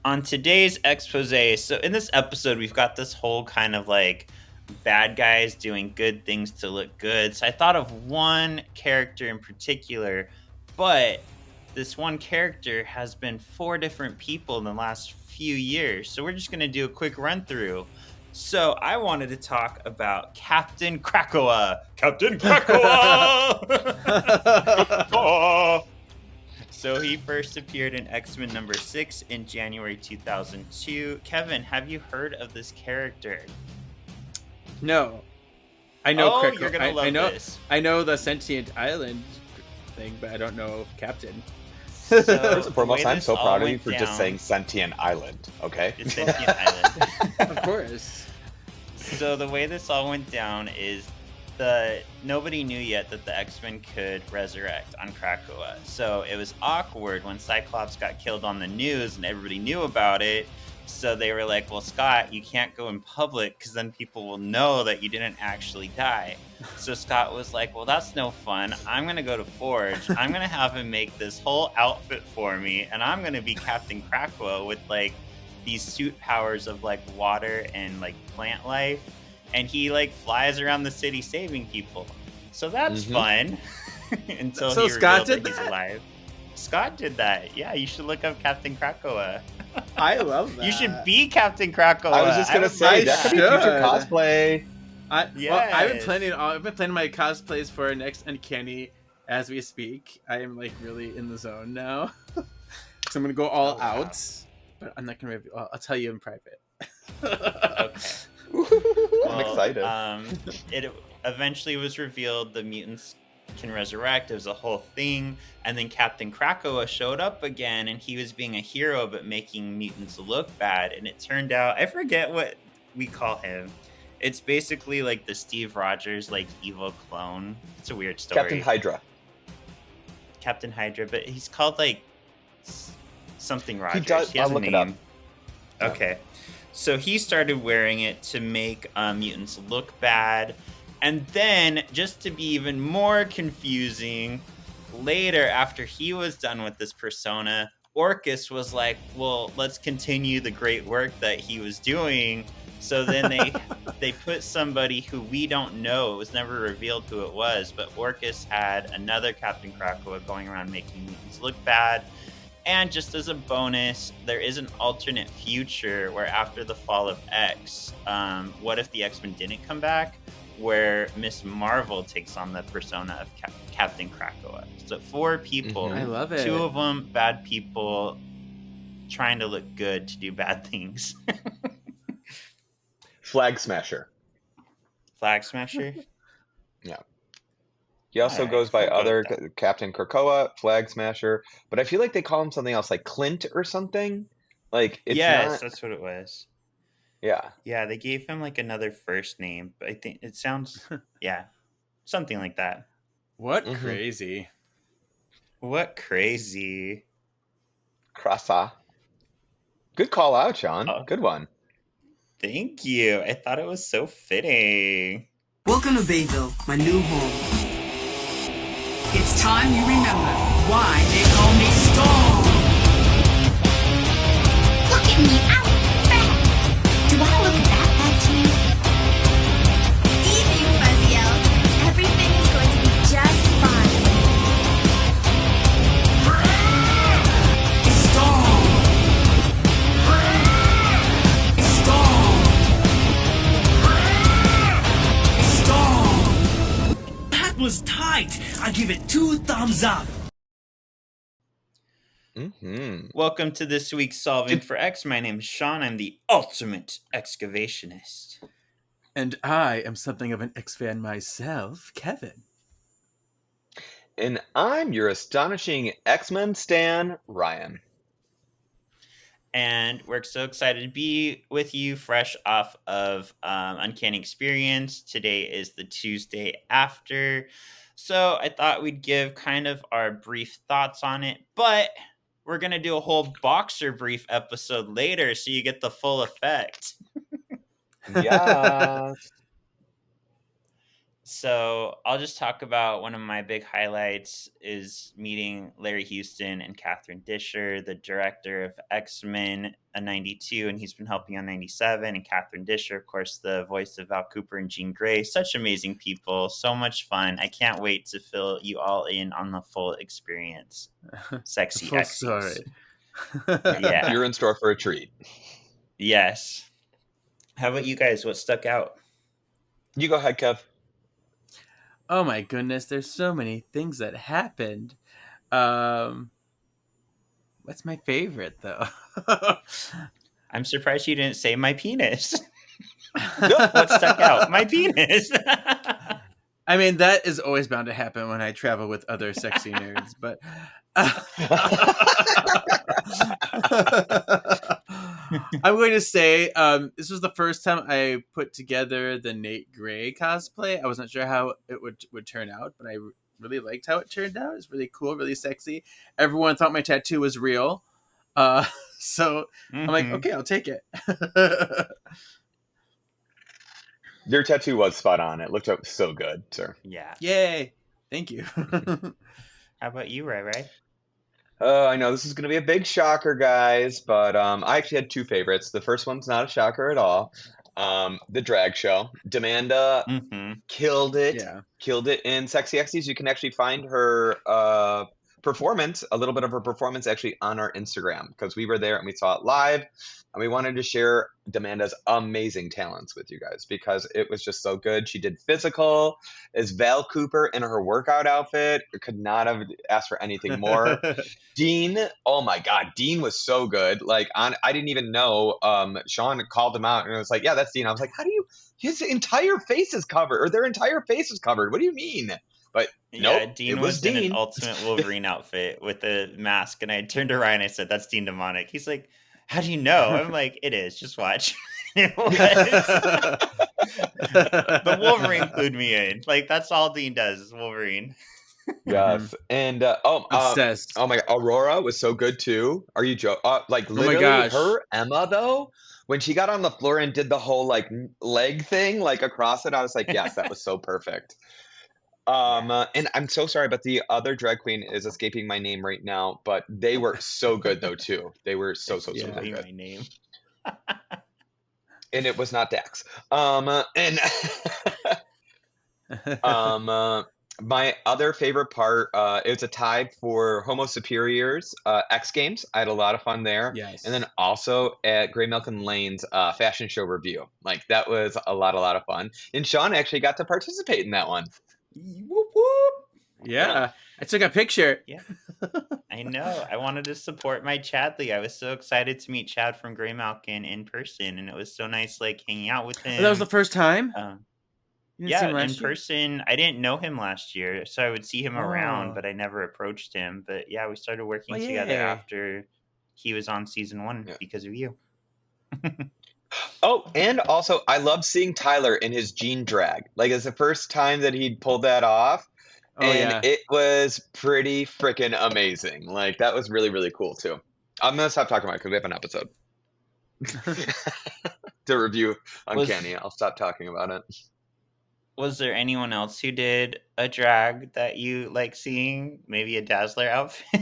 On today's expose, so in this episode, we've got this whole kind of like bad guys doing good things to look good. So I thought of one character in particular, but this one character has been four different people in the last few years. So we're just going to do a quick run through. So I wanted to talk about Captain Krakoa. Captain Krakoa! So he first appeared in X-Men number 6 in January 2002. Kevin, have you heard of this character? No, I know Oh, you're Krakow. gonna I love know, this. I know the sentient island thing, but I don't know Captain. So First and the way foremost, I'm this so all proud of you went for just down, saying sentient island, okay? the sentient island. Of course. So the way this all went down is the nobody knew yet that the X-Men could resurrect on Krakoa. So it was awkward when Cyclops got killed on the news and everybody knew about it. So they were like, "Well, Scott, you can't go in public because then people will know that you didn't actually die." So Scott was like, "Well, that's no fun. I'm gonna go to Forge. I'm gonna have him make this whole outfit for me, and I'm gonna be Captain Krakoa with like these suit powers of like water and like plant life, and he like flies around the city saving people. So that's fun." Until So he Scott revealed did that he's that? alive. Scott did that. Yeah, you should look up Captain Krakoa. I love that. You should be Captain Krakoa. I was just gonna would say love that could be future should. cosplay. Well, I've been Yes. planning. I've been planning my cosplays for next Uncanny as we speak. I am like really in the zone now, so I'm gonna go all wow. out. But I'm not gonna reveal. I'll tell you in private. Okay. I'm excited. It eventually was revealed the mutants can resurrect. It was a whole thing. And then Captain Krakoa showed up again, and he was being a hero but making mutants look bad. And it turned out, I forget what we call him. It's basically like the Steve Rogers like evil clone. It's a weird story. Captain Hydra. Captain Hydra, but he's called like something Rogers. He does. He has I'll a look it up. name. Okay. So he started wearing it to make mutants look bad. And then, just to be even more confusing, later, after he was done with this persona, Orcus was like, well, let's continue the great work that he was doing. So then they put somebody who we don't know. It was never revealed who it was, but Orcus had another Captain Krakoa going around making mutants look bad. And just as a bonus, there is an alternate future where after the fall of X, what if the X-Men didn't come back? Where Miss Marvel takes on the persona of Captain Krakoa. So four people. I love it. Two of them bad people trying to look good to do bad things. Flag Smasher. Flag Smasher? Yeah. He also Alright, goes by we'll go other with that. Captain Krakoa, Flag Smasher, but I feel like they call him something else, like Clint or something. Like it's Yes, not. that's what it was. Yeah. Yeah, they gave him like another first name, but I think it sounds, yeah, something like that. What Mhm. crazy? What crazy. Crassa. Good call out, Sean. Oh. Good one. Thank you. I thought it was so fitting. Welcome to Bayville, my new home. It's time you remember why they call me Storm. Look at me, I look fat. Do I look that bad to you? Easy, Fuzzy Elf. Everything is going to be just fine. It's Storm. It's Storm. It's Storm. That was tight. I give it 2 thumbs up. Welcome to this week's Solving for X. My name is Sean. I'm the ultimate excavationist. And I am something of an X fan myself, Kevin. And I'm your astonishing X-Men stan, Ryan. And we're so excited to be with you fresh off of Uncanny Experience. Today is the Tuesday after. So I thought we'd give kind of our brief thoughts on it, but we're going to do a whole boxer brief episode later so you get the full effect. Yeah. So I'll just talk about one of my big highlights is meeting Larry Houston and Catherine Disher, the director of X-Men 92, and he's been helping on 97, and Catherine Disher, of course, the voice of Val Cooper and Jean Grey. Such amazing people, so much fun. I can't wait to fill you all in on the full experience. Sexy Full X's. story. Yeah. You're in store for a treat. Yes. How about you guys? What stuck out? You go ahead, Kev. Oh my goodness, there's so many things that happened. What's my favorite though? I'm surprised you didn't say my penis. What stuck out? My penis. I mean, that is always bound to happen when I travel with other sexy nerds, but I'm going to say this was the first time I put together the Nate Gray cosplay. I wasn't sure how it would turn out, but I really liked how it turned out. It's really cool, really sexy. Everyone thought my tattoo was real. So I'm like, okay, I'll take it. Your tattoo was spot on. It looked so good, sir. Yeah. Yay. Thank you. How about you, Ray Ray? Oh, I know this is going to be a big shocker, guys, but I actually had two favorites. The first one's not a shocker at all. The drag show. Demanda killed it. Yeah. Killed it in Sexy X's. You can actually find her performance, a little bit of her performance actually on our Instagram because we were there and we saw it live. And we wanted to share Demanda's amazing talents with you guys because it was just so good. She did physical as Val Cooper in her workout outfit. Could not have asked for anything more. Dean, oh my God, Dean was so good. Like, I didn't even know. Sean called him out and it was like, yeah, that's Dean. I was like, how do you? His entire face is covered, or their entire face is covered. What do you mean? But Yeah, nope, Dean it was was in Dean. an Ultimate Wolverine outfit with a mask, and I turned to Ryan and I said, "That's Dean Demonic." He's like, "How do you know?" I'm like, "It is. Just watch." It was. The Wolverine clued me in. Like, that's all Dean does is Wolverine. Yes, and Obsessed. oh my God, Aurora was so good too. Are you like my literally gosh. her Emma though? When she got on the floor and did the whole like leg thing like across it, I was like, yes, that was so perfect. And I'm so sorry, but the other drag queen is escaping my name right now. But they were so good though too. They were so Yeah. Be good. my name. And it was not Dax. And my other favorite part, it was a tie for Homo Superiors X Games. I had a lot of fun there. Yes. And then also at Grey Milk and Lane's fashion show review. Like that was a lot of fun. And Sean actually got to participate in that one. Whoop whoop. Yeah. I took a picture. Yeah. I know. I wanted to support my Chadley. I was so excited to meet Chad from Grey Malkin in person, and it was so nice, like hanging out with him. Oh, that was the first time? You didn't see Yeah, him in last year? person. I didn't know him last year, so I would see him around, Oh. but I never approached him. But yeah, we started working Well, together yay. after he was on season 1 Yeah. because of you. Oh, and also I love seeing Tyler in his jean drag. Like it's the first time that he'd pulled that off. Oh, And yeah. it was pretty freaking amazing. Like that was really, really cool too. I'm gonna stop talking about it because we have an episode to review Uncanny. I'll stop talking about it. Was there anyone else who did a drag that you like seeing? Maybe a Dazzler outfit?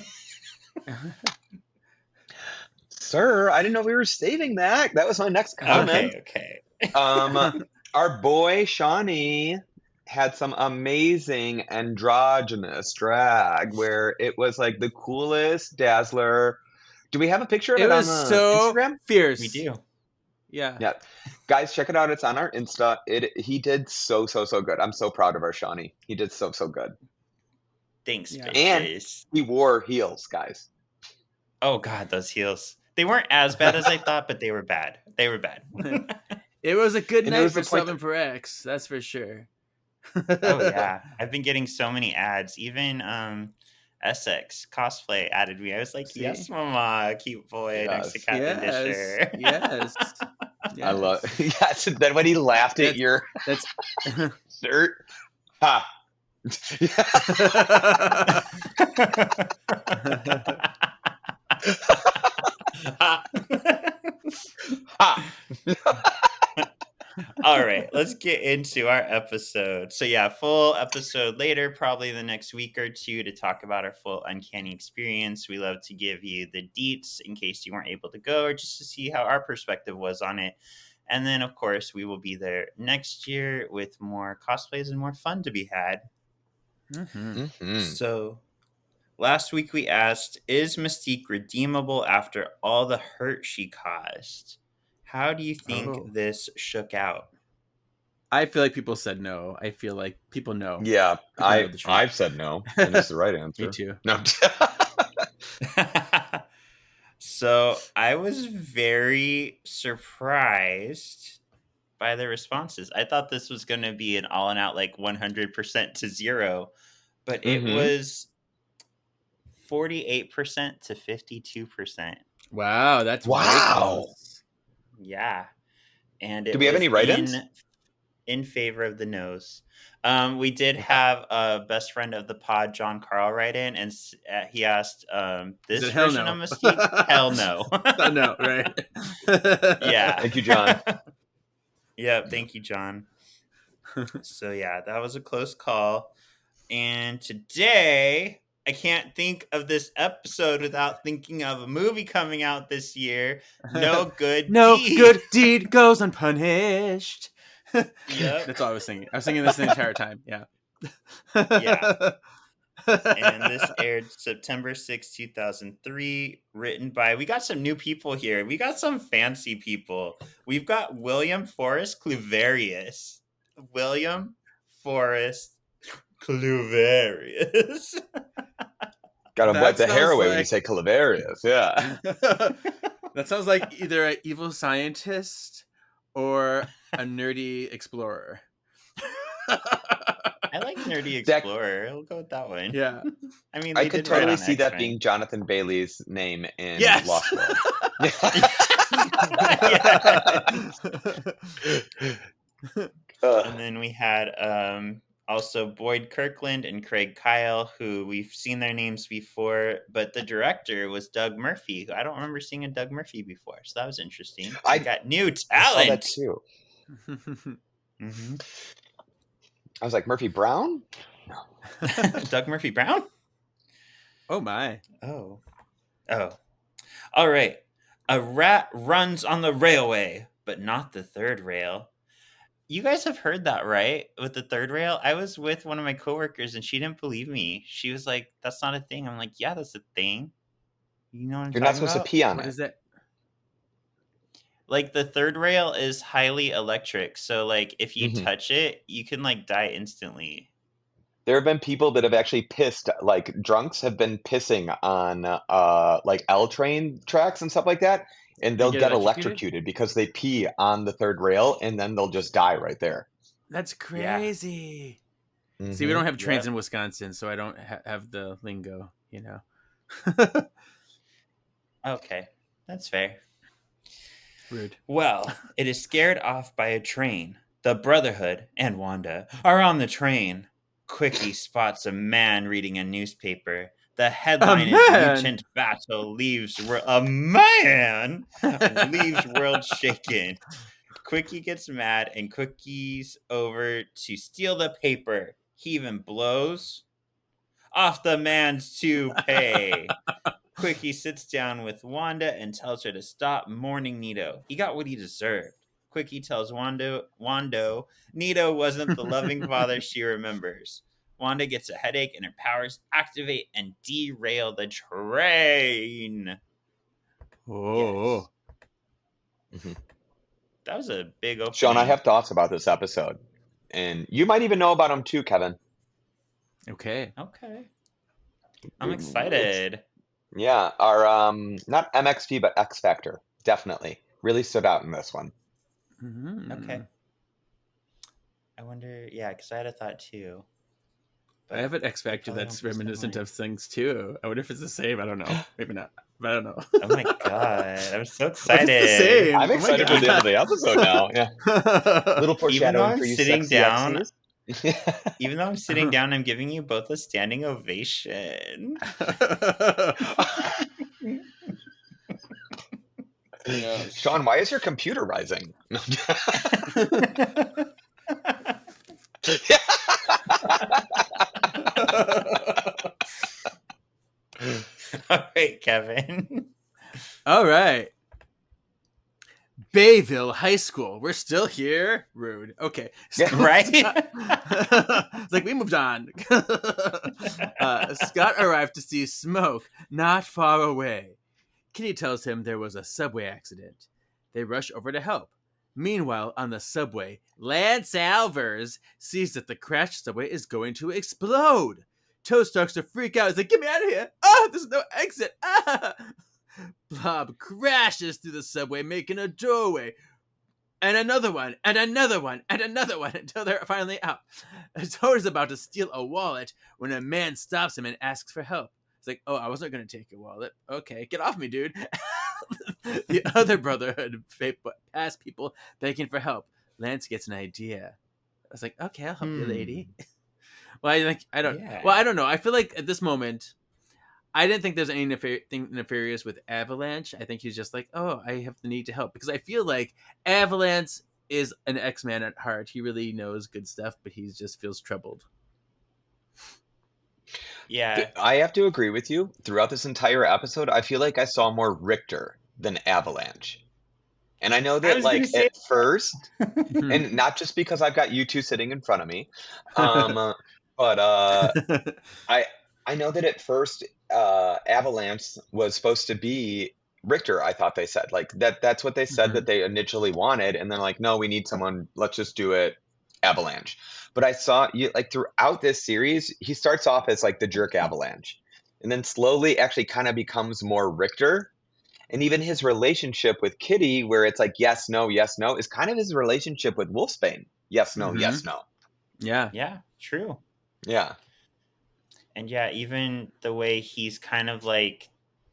Sir, I didn't know we were saving that. That was my next comment. Okay. Our boy Shawnee had some amazing androgynous drag where it was like the coolest Dazzler. Do we have a picture of it, It on was the so Instagram? fierce. We do. Yeah. Yeah. Guys, check it out. It's on our Insta. He did so good. I'm so proud of our Shawnee. He did so good. Thanks, Yeah. bitches. He wore heels, guys. Oh god, those heels. They weren't as bad as I thought, but they were bad. They were bad. It was a good And it night was for the point subbing for X, that's for sure. Oh yeah. I've been getting so many ads. Even Essex cosplay added me. I was like, See? yes, mama, cute boy next to Yes. Catherine Disher. Yes. I love yes. Then when he laughed at your That's shirt. Ha. Ha. All right, let's get into our episode. So yeah, full episode later, probably the next week or two, to talk about our full Uncanny experience. We love to give you the deets in case you weren't able to go, or just to see how our perspective was on it. And then, of course, we will be there next year with more cosplays and more fun to be had. So last week we asked, is Mystique redeemable after all the hurt she caused? How do you think this shook out? I feel like people said no. I feel like people know. Yeah, People know the truth. I've said no, and it's the right answer. Me too. No. So I was very surprised by the responses. I thought this was going to be an all and out, like 100% to 0, but it was 48% to 52%. Wow, that's Wow. very close. Yeah. And it Do we have was any write-ins? in favor of the nose. We did have a best friend of the pod, John Carl, write in, and he asked, this Is it hell version no? of Mystique? Hell no. No, right? Yeah. Thank you, John. Yeah, thank you, John. So yeah, that was a close call. And today, I can't think of this episode without thinking of a movie coming out this year. No good deed. Good deed goes unpunished. Yep. That's all I was singing. I was singing this the entire time. Yeah. Yeah. And this aired September 6, 2003, written by, we got some new people here. We got some fancy people. We've got William Forrest Cluverius. William Forrest Cluverius. Gotta That wipe the hair sounds away when you like- say Calaverius. Yeah. That sounds like either an evil scientist or a nerdy explorer. I like Nerdy Explorer. We'll go with that one. Yeah. I mean, I they could did write totally on see that X-Men. being Jonathan Bailey's name in Yes. Lost World. And then we had also Boyd Kirkland and Craig Kyle, who we've seen their names before, but the director was Doug Murphy, who I don't remember seeing a Doug Murphy before, so that was interesting. I We got new I saw that talent. too. Mm-hmm. I was like, Murphy Brown? Doug Murphy Brown? Oh my. Oh. All right. A rat runs on the railway, but not the third rail. You guys have heard that, right? With the third rail? I was with one of my coworkers and she didn't believe me. She was like, that's not a thing. I'm like, yeah, that's a thing. You know what I'm You're not talking supposed about? to pee on What it. is that? Like the third rail is highly electric. So like if you Mhm. touch it, you can like die instantly. There have been people that have actually pissed, like drunks have been pissing on like L train tracks and stuff like that, and they'll get get electrocuted? electrocuted because they pee on the third rail and then they'll just die right there. That's Yeah. crazy. See, we Mhm. don't have trains Yep. in Wisconsin, so I don't have the lingo, you know. Okay, that's fair. Rude. Well, it is scared off by a train. The Brotherhood and Wanda are on the train. Quickie spots a man reading a newspaper. The headline is man? Mutant Battle leaves a man leaves world shaken. Quickie gets mad and Quickie's over to steal the paper. He even blows off the man's toupee. Quickie sits down with Wanda and tells her to stop mourning Nito. He got what he deserved. Quickie tells Wanda Nito wasn't the loving father she remembers. Wanda gets a headache and her powers activate and derail the train. Oh. That was a big opening. Sean, I have thoughts about this episode, and you might even know about them too, Kevin. Okay. Okay. I'm excited. Yeah, our not MXP but X Factor definitely really stood out in this one. Mhm. Okay. I wonder, yeah, because I had a thought too. I have an X Factor probably that's don't piss them reminiscent off. of things too. I wonder if it's the same. I don't know. Maybe not. But I don't know. Oh my god, I'm so What if excited. it's the same? I'm Oh my excited for the end of the episode now. Yeah, little foreshadowing I'm for you sitting sexy down- Xies. Even though I'm sitting down, I'm giving you both a standing ovation. Sean, why is your computer rising? All right, Kevin. All right. Bayville High School. We're still here. Rude. Okay. Right? It's like we moved on. Scott arrived to see smoke not far away. Kitty tells him there was a subway accident. They rush over to help. Meanwhile, on the subway, Lance Alvers sees that the crashed subway is going to explode. Toad starts to freak out. He's like, get me out of here. Oh, there's no exit. Ah! Blob crashes through the subway, making a doorway. And another one, and another one, and another one until they're finally out. Toad is about to steal a wallet when a man stops him and asks for help. It's like, oh, I wasn't going to take your wallet. Okay, get off me, dude. The other Brotherhood pass people begging for help. Lance gets an idea. I was like, okay, I'll help you, lady. Well, I don't know. I feel like at this moment, I didn't think there's anything nefarious with Avalanche. I think he's just like, oh, I have the need to help. Because I feel like Avalanche is an X-Man at heart. He really knows good stuff, but he just feels troubled. Yeah. I have to agree with you. Throughout this entire episode, I feel like I saw more Richter than Avalanche. And I know that, like, at first, and not just because I've got you two sitting in front of me, but I know that at first Avalanche was supposed to be Richter. I thought they said like that's what they said that they initially wanted, and then like, no, we need someone. Let's just do it Avalanche. But I saw you like throughout this series, he starts off as like the jerk Avalanche, and then slowly actually kind of becomes more Richter. And even his relationship with Kitty, where it's like yes, no, is kind of his relationship with Wolfsbane. Yes, no, yes, no. Yeah. Yeah, true. Yeah. And yeah, even the way he's kind of like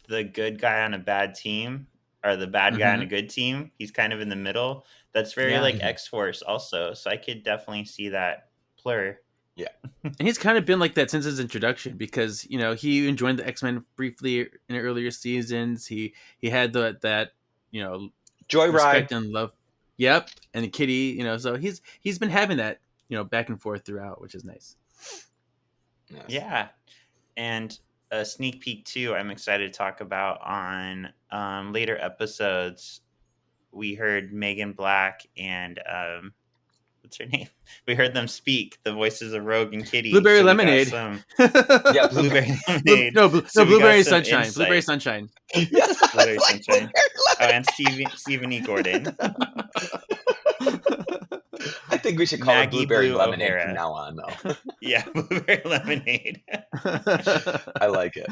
the good guy on a bad team or the bad guy on a good team. He's kind of in the middle. That's very like X-Force also. So I could definitely see that plur. Yeah. And he's kind of been like that since his introduction because, you know, he joined the X-Men briefly in earlier seasons. He had that, you know, Joyride respect and love. Yep. And Kitty, you know, so he's been having that, you know, back and forth throughout, which is nice. Yes. Yeah. And a sneak peek too, I'm excited to talk about on later episodes. We heard Megan Black and what's her name? We heard them speak, the voices of Rogue and Kitty. Blueberry Lemonade. Yeah, Blueberry Lemonade. Blueberry Sunshine. Blueberry Sunshine. Yes, Blueberry Sunshine. Oh, and Stephen E. Gordon. I think we should call Maggie it Blueberry Blue Lemonade O'Hara. from now on, though. Yeah, Blueberry Lemonade. I like it.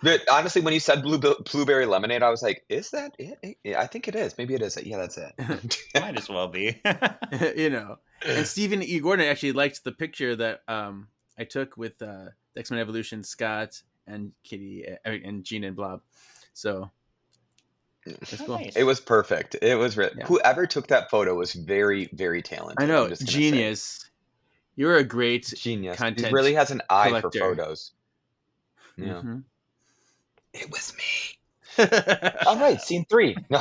But honestly, when you said Blueberry Lemonade, I was like, is that it? Yeah, I think it is. Maybe it is. Yeah, that's it. Might as well be. You know. And Stephen E. Gordon actually liked the picture that I took with the X-Men Evolution, Scott and Kitty and Jean and Blob. So that's cool. Nice. It was perfect. It was whoever took that photo was very, very talented. I know, I'm just gonna genius. say. You're a great Genius. content He really has an eye collector. for photos. Yeah. Mm-hmm. It was me. All right, scene 3. No.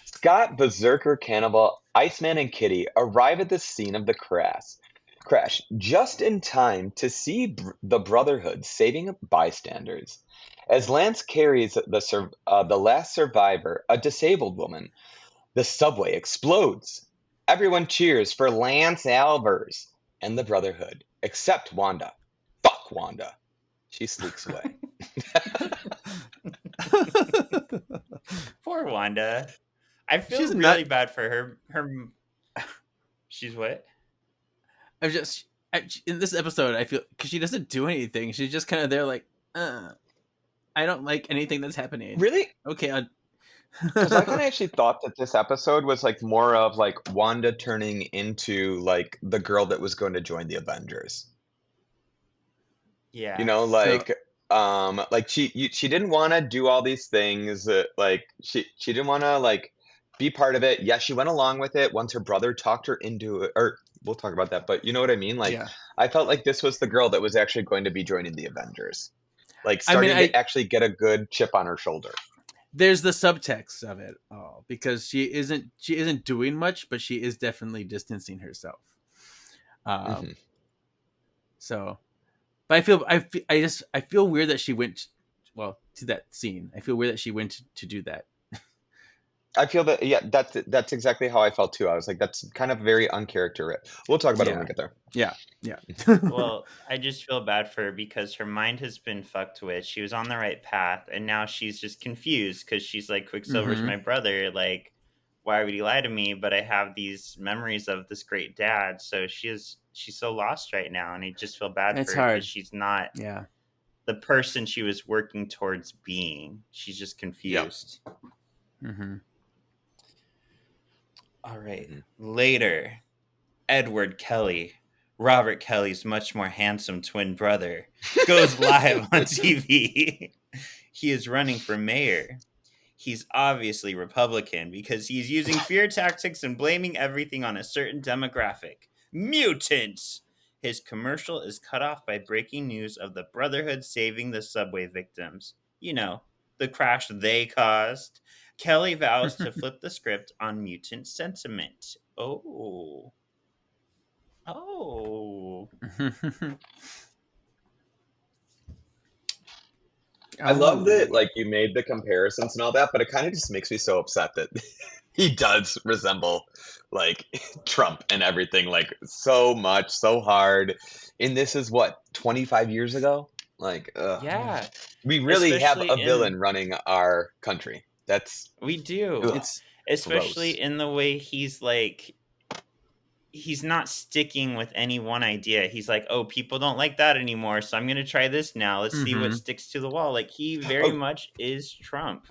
Scott, Berserker, Cannibal, Iceman, and Kitty arrive at the scene of the crash just in time to see the Brotherhood saving bystanders. As Lance carries the last survivor, a disabled woman, the subway explodes. Everyone cheers for Lance Alvers and the Brotherhood, except Wanda. Fuck Wanda. She sneaks away. Poor Wanda. I feel She's really bad for her. She's what? In this episode, I feel because she doesn't do anything. She's just kind of there, like, I don't like anything that's happening. Really? Okay. Because I kind of actually thought that this episode was like more of like Wanda turning into like the girl that was going to join the Avengers. Yeah. You know, like she didn't want to do all these things. Like she didn't want to like be part of it. Yes, she went along with it once her brother talked her into it. Or we'll talk about that. But you know what I mean? Like I felt like this was the girl that was actually going to be joining the Avengers. Like starting to actually get a good chip on her shoulder. there's the subtext of it all, because she isn't doing much, but she is definitely distancing herself. Mhm. So, but I feel weird that she went, to that scene. I feel weird that she went to do that. I feel that, yeah, that's exactly how I felt too. I was like, that's kind of very uncharacteristic. We'll talk about it when we get there. Yeah. Well, I just feel bad for her because her mind has been fucked with. She was on the right path, and now she's just confused because she's like, Quicksilver's Mhm. my brother. Like, why would he lie to me? But I have these memories of this great dad. So she's so lost right now, and I just feel bad It's for her hard. because she's not Yeah. the person she was working towards being. She's just confused. Mm-hmm. All right. Mhm. Later, Edward Kelly, Robert Kelly's much more handsome twin brother, goes live on TV. He is running for mayor. He's obviously Republican because he's using fear tactics and blaming everything on a certain demographic. Mutants! His commercial is cut off by breaking news of the Brotherhood saving the subway victims. You know, the crash they caused. Kelly vows to flip the script on mutant sentiment. Oh. Oh. I love that, like, you made the comparisons and all that, but it kind of just makes me so upset that he does resemble, like, Trump and everything, like, so much, so hard. And this is what, 25 years ago? Like, Yeah. we really have Especially a villain in running our country. That's we do. ugh, It's Especially gross. in the way he's like he's not sticking with any one idea. He's like, "Oh, people don't like that anymore, so I'm going to try this now. Let's see what Mhm. sticks to the wall." Like he very Oh, much is Trump.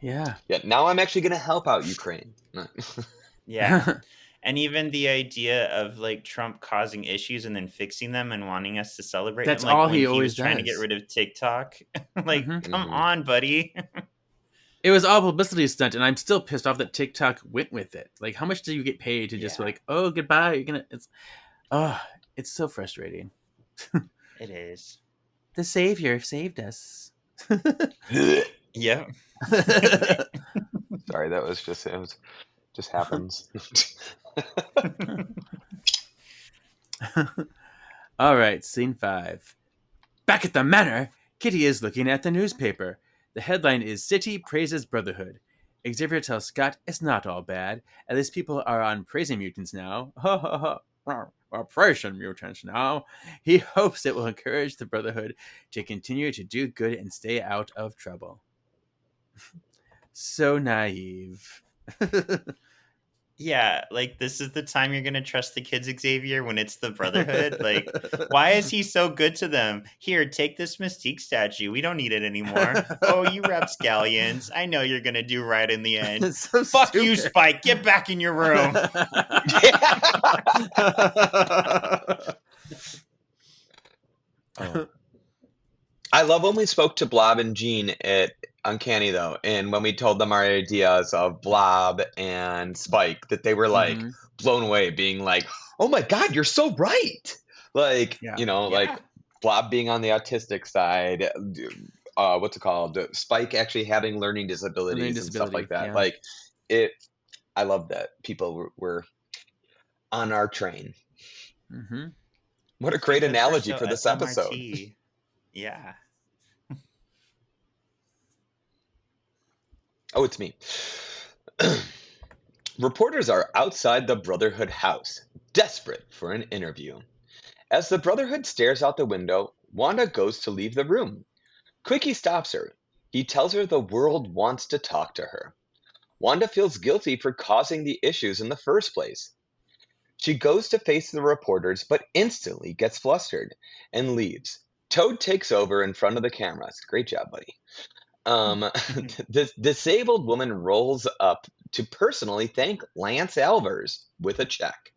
Yeah. yeah, now I'm actually going to help out Ukraine. Yeah. And even the idea of like Trump causing issues and then fixing them and wanting us to celebrate That's him, like all when he he always was trying to get does. rid of TikTok. Like, Mhm. come Mhm. on, buddy. It was all publicity stunt, and I'm still pissed off that TikTok went with it. Like, how much do you get paid to just be Yeah. like, oh, goodbye? You're gonna. It's so frustrating. It is. The savior saved us. Yep. Sorry, that was just happens. All right, scene 5. Back at the manor, Kitty is looking at the newspaper. The headline is City Praises Brotherhood. Xavier tells Scott it's not all bad. At least people are on praising mutants now. Ha ha ha. We're praising mutants now. He hopes it will encourage the Brotherhood to continue to do good and stay out of trouble. So naive. Yeah, like this is the time you're gonna trust the kids, Xavier, when it's the Brotherhood. Like, why is he so good to them? Here, take this Mystique statue. We don't need it anymore. Oh, you rapscallions. I know you're gonna do right in the end. It's so Fuck you, stupid. Spike. Get back in your room. Oh. I love when we spoke to Blob and Jean at Uncanny though, and when we told them our ideas of Blob and Spike, that they were like Mhm. blown away, being like, "Oh my God, you're so right!" Like, Yeah. like Yeah. Blob being on the autistic side, what's it called? Spike actually having learning disabilities and stuff like that. Yeah. Like, I love that people were on our train. Mm-hmm. What a great Because we're analogy so for this episode. SMRT. Yeah. Oh, it's me. Reporters are outside the Brotherhood house, desperate for an interview. As the Brotherhood stares out the window, Wanda goes to leave the room. Quickie stops her. He tells her the world wants to talk to her. Wanda feels guilty for causing the issues in the first place. She goes to face the reporters, but instantly gets flustered and leaves. Toad takes over in front of the cameras. Great job, buddy. This disabled woman rolls up to personally thank Lance Alvers with a check.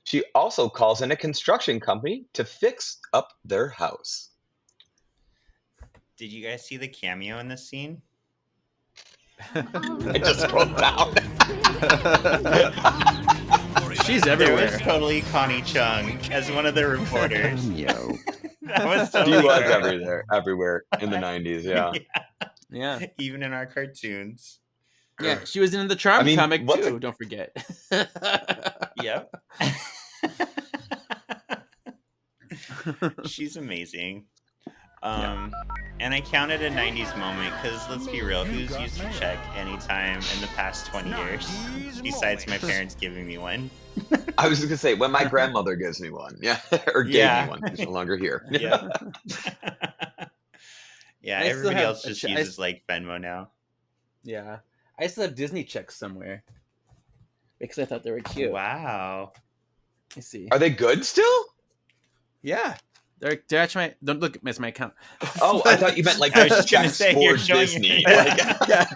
She also calls in a construction company to fix up their house. Did you guys see the cameo in this scene? I just scrolled down. She's There everywhere. was totally Connie Chung as one of the reporters. Yo. That was She totally was her. everywhere in the 90s, yeah. Yeah. Even in our cartoons. Yeah, she was in the Charmed I mean, comic what's too. a- Don't forget. Yep. She's amazing. And I counted a 90s moment because let's be real, who's used a check anytime in the past 20 years besides my parents giving me one? I was just gonna say when my grandmother gives me one, yeah, or gave Yeah. me one. She's no longer here. Yep. Yeah, I still everybody have else a just che- I uses s- like Venmo now. Yeah, I still have Disney checks somewhere because I thought they were cute. Wow. Let's see. Are they good still? Yeah, they're actually don't look, miss my account. Oh, I thought you meant like I was just gonna checks say, for you're showing Disney. your- Like, yeah,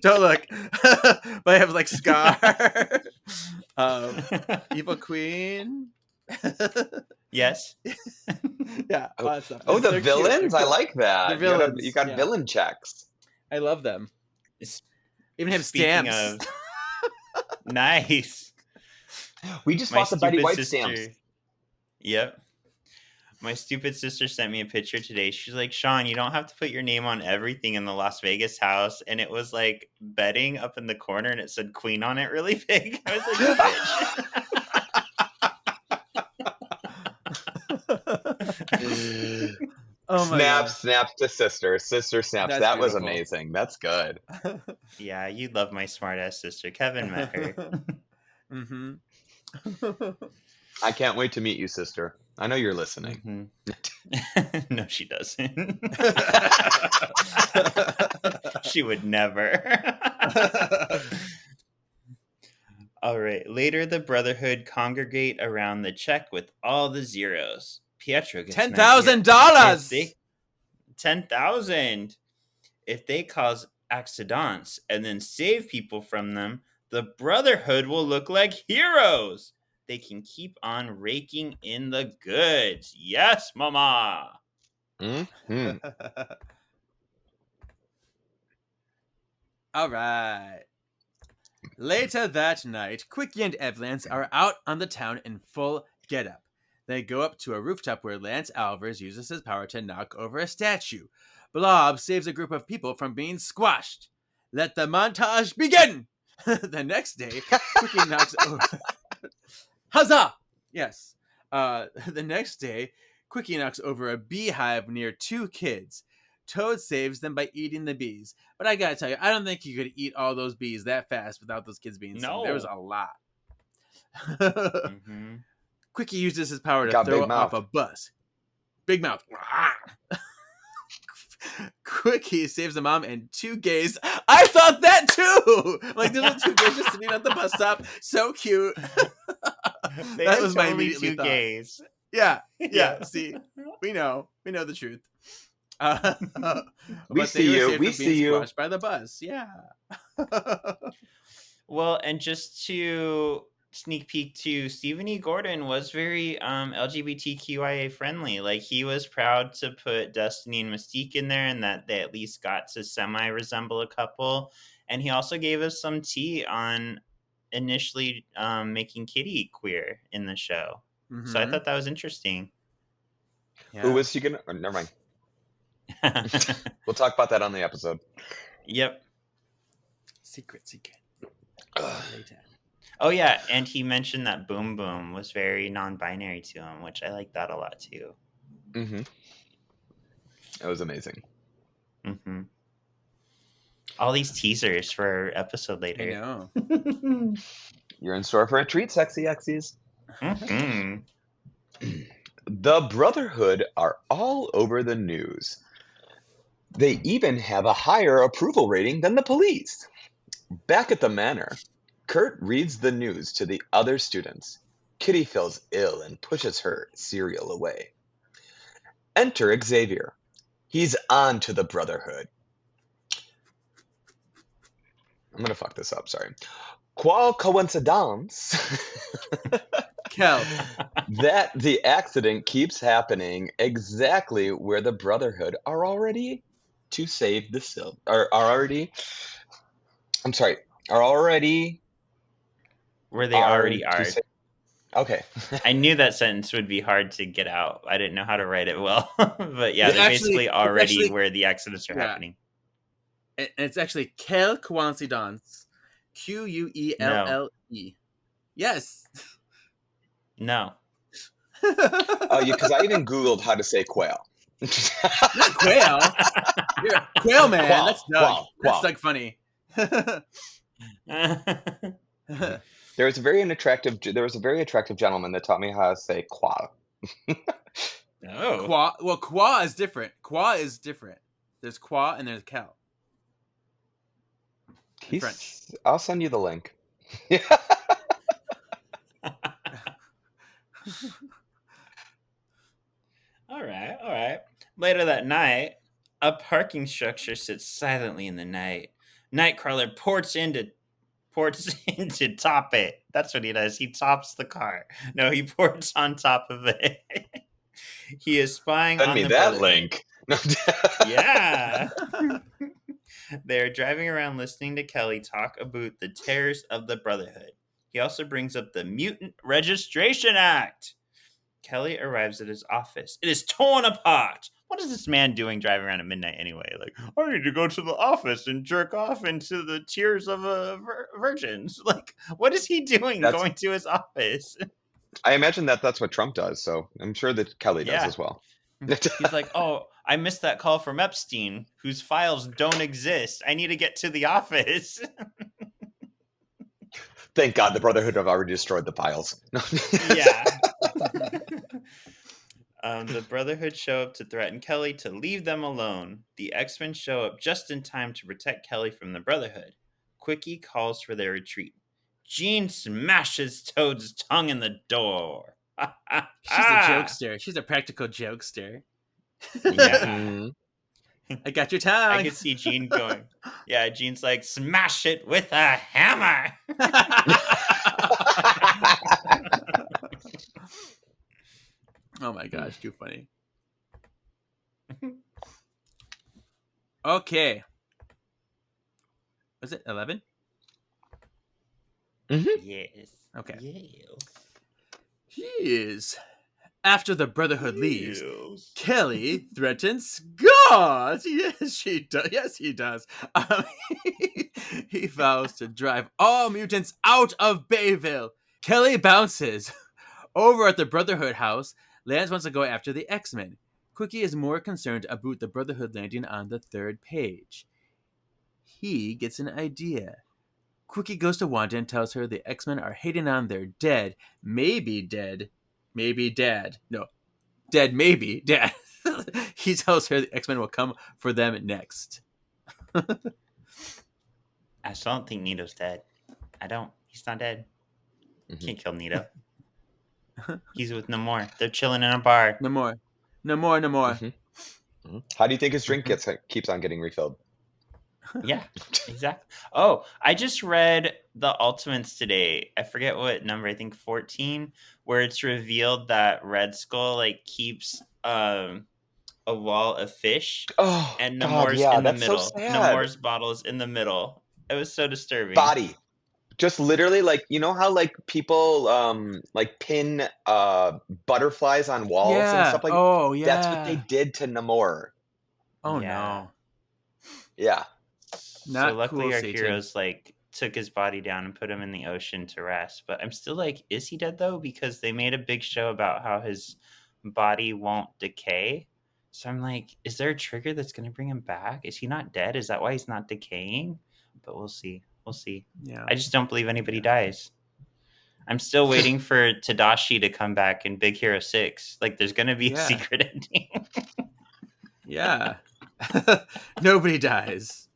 don't look. But I have like Scar, Evil Queen. Yes. Yeah, all that stuff. oh, the They're cute, villains! they're I cool. like that. The You villains, got yeah. villain checks. I love them. S- Even have Speaking stamps. of, nice. We just My bought the Betty stupid White sister. stamps. Yep. My stupid sister sent me a picture today. She's like, Sean, you don't have to put your name on everything in the Las Vegas house. And it was like betting up in the corner and it said Queen on it really big. I was like, you bitch. Oh my Snaps to sister snaps. That's that was beautiful. amazing. That's good. Yeah, you love my smart ass sister. Kevin met her. Mm-hmm. I can't wait to meet you, sister. I know you're listening. Mhm. No, she doesn't. She would never. All right. Later, the Brotherhood congregate around the check with all the zeros. Pietro gets an idea. $10,000. 10,000. If they cause accidents and then save people from them, the Brotherhood will look like heroes. They can keep on raking in the goods. Yes, mama. Mm-hmm. All right. Later that night, Quickie and Evelance are out on the town in full getup. They go up to a rooftop where Lance Alvers uses his power to knock over a statue. Blob saves a group of people from being squashed. Let the montage begin! The next day, Quickie knocks over... Huzzah! Yes. The next day, Quickie knocks over a beehive near 2 kids. Toad saves them by eating the bees. But I gotta tell you, I don't think you could eat all those bees that fast without those kids being stung. There was a lot. Mm-hmm. Quickie uses his power to Got throw big off mouth. a bus. Big mouth. Quickie saves a mom and 2 gays. I thought that too! Like, these little 2 gays just sitting at the bus stop. So cute. They That are was my totally immediately two thought. gays. Yeah. Yeah. See, we know the truth. We But see they were you. saved We from see being you. squashed by the bus. Yeah. Well, and just to sneak peek too, Stephen E. Gordon was very LGBTQIA friendly. Like, he was proud to put Destiny and Mystique in there and that they at least got to semi resemble a couple. And he also gave us some tea on initially making Kitty queer in the show. So I Mhm. thought that was interesting. Yeah. Who was she gonna? Oh, never mind. We'll talk about that on the episode. Yep. Secret. Ugh. Later. Oh yeah, and he mentioned that Boom Boom was very non-binary to him, which I like that a lot too. Mm-hmm. That was amazing. Mm-hmm. All these teasers for our episode I later. know. You're in store for a treat, sexy X's. Mhm. The Brotherhood are all over the news. They even have a higher approval rating than the police. Back at the manor, Kurt reads the news to the other students. Kitty feels ill and pushes her cereal away. Enter Xavier. He's on to the Brotherhood. I'm gonna fuck this up, sorry. Qual coincidence Kel. that the accident keeps happening exactly where the Brotherhood are already to save the silver, are already Where they already to are. save- okay. I knew that sentence would be hard to get out. I didn't know how to write it well. But yeah, It's they're actually- basically it's already actually- where the accidents are yeah. happening. And it's actually Quelle coincidence. No. Quelle. Yes. No. Oh, yeah, because I even Googled how to say quail. Not quail. You're quail man. Qual, That's Doug. qual, That's qual. Doug funny. There was a very attractive gentleman that taught me how to say qual. Oh. Qua. Well, qua is different. Qua is different. There's qua and there's cal. In French. I'll send you the link. All right, all right. Later that night, a parking structure sits silently in the night. Nightcrawler ports in to top it. That's what he does. He tops the car. No, he ports on top of it. He is spying Send on me the that Brotherhood. link. Yeah. They are driving around listening to Kelly talk about the terrors of the Brotherhood. He also brings up the Mutant Registration Act. Kelly arrives at his office. It is torn apart. What is this man doing driving around at midnight anyway? Like, I need to go to the office and jerk off into the tears of virgins. Like, what is he doing That's- going to his office? I imagine that's what Trump does, so I'm sure that Kelly does Yeah. as well. He's like, oh, I missed that call from Epstein, whose files don't exist. I need to get to the office. Thank God the Brotherhood have already destroyed the files. Yeah. The Brotherhood show up to threaten Kelly to leave them alone. The X-Men show up just in time to protect Kelly from the Brotherhood. Quickie calls for their retreat. Jean smashes Toad's tongue in the door. She's a jokester. She's a practical jokester. Yeah. Mhm. I got your tongue. I could see Jean going. Yeah, Jean's like, smash it with a hammer. Oh my gosh, too funny. Okay. Was it 11? Yes. Okay. Yes. After the Brotherhood leaves, Yes. Kelly threatens God. Yes, she does. Yes, he does. He vows to drive all mutants out of Bayville. Kelly bounces. Over at the Brotherhood house, Lance wants to go after the X-Men. Quickie is more concerned about the Brotherhood landing on the third page. He gets an idea. Quickie goes to Wanda and tells her the X-Men are hating on their dead, maybe dad. No, dead, maybe dad. He tells her the X-Men will come for them next. I still don't think Nito's dead. I don't. He's not dead. Mhm. Can't kill Nito. He's with Namor. They're chilling in a bar. No more. Mhm. How do you think his drink keeps on getting refilled? Yeah, exactly. Oh, I just read the Ultimates today. I forget what number. I think 14, where it's revealed that Red Skull like keeps a wall of fish, Oh, and God, Namor's yeah, in the that's so middle. sad. Namor's bottle is in the middle. It was so disturbing. Body. Just literally, like, you know how like people like pin butterflies on walls and stuff like Oh, yeah. that's what they did to Namor. Oh, Yeah. no. Yeah. So Not luckily cool, our Satan. heroes like took his body down and put him in the ocean to rest. But I'm still like, is he dead though? Because they made a big show about how his body won't decay. So I'm like, is there a trigger that's going to bring him back? Is he not dead? Is that why he's not decaying? But we'll see. We'll see. Yeah. I just don't believe anybody dies. I'm still waiting for Tadashi to come back in Big Hero 6. Like, there's going to be a Yeah. secret ending. Yeah. Nobody dies.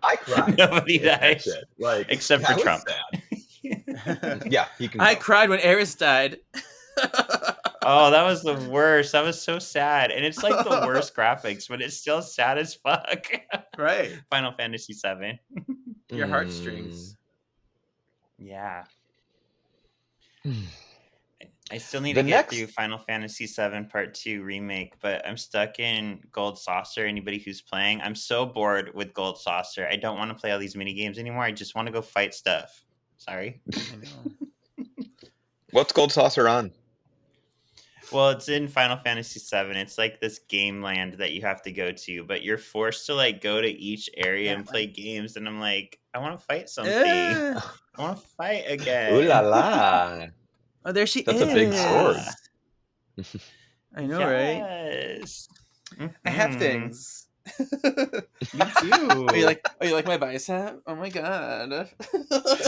I cried. Nobody That dies. shit. Like, Except for that was Trump. sad. Yeah, he can I go. cried when Ares died. Oh, that was the worst. That was so sad. And it's like the worst graphics, but it's still sad as fuck. Right. Final Fantasy 7. Your heartstrings. Yeah. I still need The to get next- through Final Fantasy 7 Part 2 Remake, but I'm stuck in Gold Saucer. Anybody who's playing, I'm so bored with Gold Saucer. I don't want to play all these mini games anymore. I just want to go fight stuff. Sorry. I know. What's Gold Saucer on? Well, it's in Final Fantasy VII. It's like this game land that you have to go to, but you're forced to like go to each area and play games. And I'm like, I want to fight something. Eh. I want to fight Ooh la again. la. Oh, there she That's is. a big sword. I know, right? Yes. I have Mhm. things. You do. Oh, you like my bicep? Oh my god.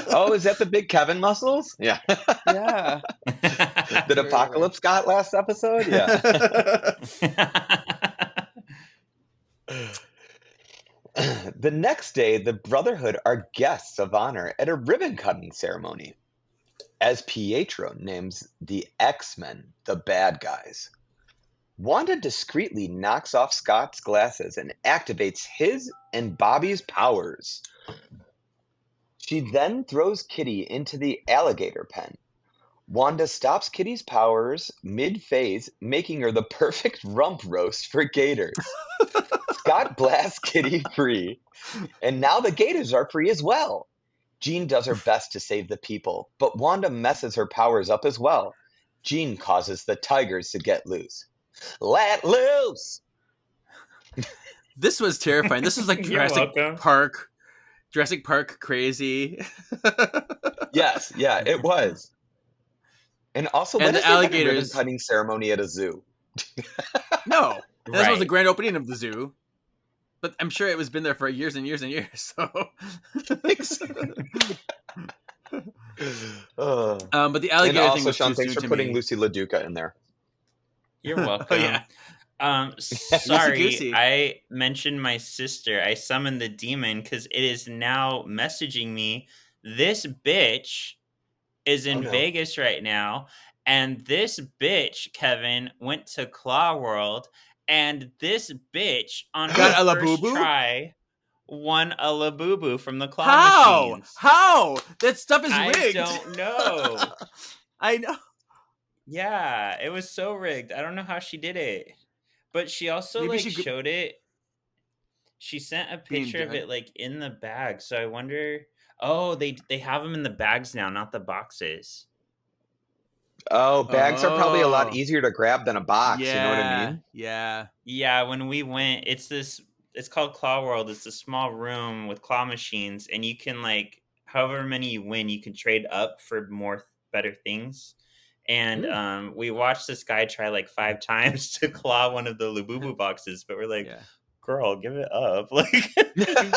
Oh, is that the big Kevin muscles? Yeah. Yeah. That Apocalypse got last episode? Yeah. The next day, the Brotherhood are guests of honor at a ribbon cutting ceremony, as Pietro names the X-Men the bad guys. Wanda discreetly knocks off Scott's glasses and activates his and Bobby's powers. She then throws Kitty into the alligator pen. Wanda stops Kitty's powers mid-phase, making her the perfect rump roast for gators. Scott blasts Kitty free, and now the gators are free as well. Jean does her best to save the people, but Wanda messes her powers up as well. Jean causes the tigers to get loose. Let loose! This was terrifying. This was like You're welcome. Jurassic Park crazy. Yes, yeah, it was. And also, And when the is there like a alligators- ribbon cutting ceremony at a zoo? No, this was the Right. grand opening of the zoo. But I'm sure it was been there for years and years and years. So, but the And alligator thing also, was Sean, too thanks soon for to putting me. Lucy LaDuca in there. You're welcome. yeah. Sorry, Loosey-goosey. I mentioned my sister. I summoned the demon because it is now messaging me. This bitch is in Oh, no. Vegas right now, and this bitch, Kevin, went to Claw World, and this bitch on her Got a first Labubu? try won a Labubu from the claw How? machines. How? That stuff is I rigged. don't know. I know. Yeah, it was so rigged. I don't know how she did it. But she also Maybe like she gr- showed it. She sent a Being picture of done. it like in the bag. So I wonder. Oh, they have them in the bags now, not the boxes. Oh, bags are probably a lot Oh. easier to grab than a box. Yeah. You know what I mean? Yeah. Yeah, when we went, it's called Claw World. It's a small room with claw machines, and you can like however many you win, you can trade up for more better things. And we watched this guy try like 5 times to claw one of the Labubu boxes, but we're like, Yeah. girl, give it up. Like you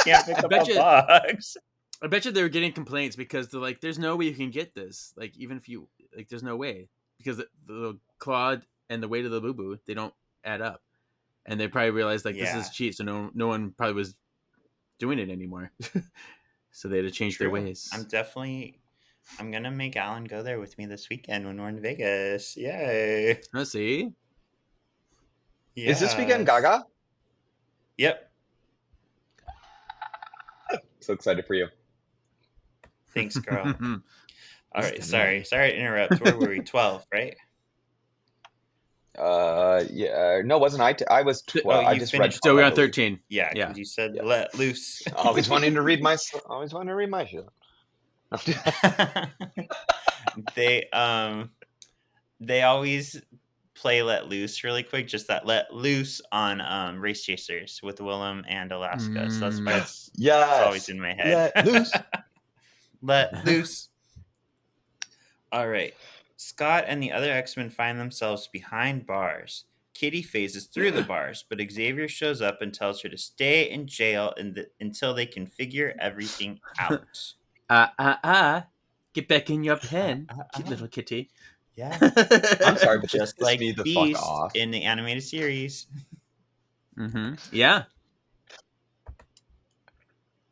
can't pick up bet a you- box. I bet you they were getting complaints because they're like, "There's no way you can get this. Like, even if you like, there's no way because the clawed and the weight of the boo boo they don't add up." And they probably realized like Yeah. this is cheat, so no one probably was doing it anymore. So they had to change their True. ways. I'm gonna make Alan go there with me this weekend when we're in Vegas. Yay! Let's see. Is this weekend Yes. Gaga? Yep. So excited for you. Thanks, girl. All right. Definitely. Sorry to interrupt. Where were we? 12, right? Yeah. No, wasn't I? I was 12. Oh, I you just finished read. So we're 12, on I believe. 13. Yeah, because Yeah. you said Yeah. let loose. Always wanting to read my. Always wanting to read my shit. They always play let loose really quick. Just that let loose on Race Chasers with Willem and Alaska. So that's why it's Yes. always in my head. Let loose. Let loose. All right. Scott and the other X-Men find themselves behind bars. Kitty phases through the bars, but Xavier shows up and tells her to stay in jail until they can figure everything out. Get back in your pen, cute little kitty. Yeah. I'm sorry, but Just this like me the Beast fuck off. in the animated series. Mm-hmm. Yeah.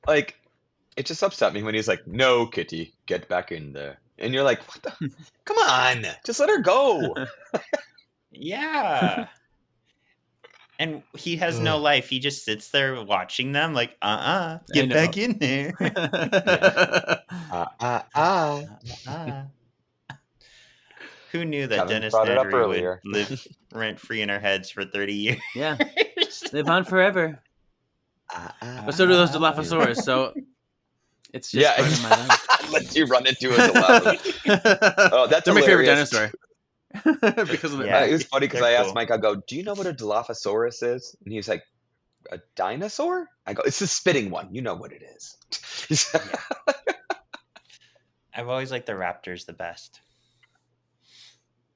Like, it just upset me when he's like, "No, Kitty, get back in there," and you're like, "What the? Come on, just let her go." Yeah. And he has no life. He just sits there watching them like, get know. back in there. Who knew that Kevin Dennis brought it up Nedry earlier. would live rent-free in our heads for 30 years? Yeah. Live on forever. But so do those Dilophosaurus, so it's just Yeah, part of my life. Let you run into a Dilophosaurus. Oh, that's They're my favorite hilarious. dinosaur. because of the Yeah. It was funny because They're I asked cool. Mike, I go, do you know what a Dilophosaurus is? And he's like, a dinosaur? I go, it's the spitting one. You know what it is. I've always liked the raptors the best.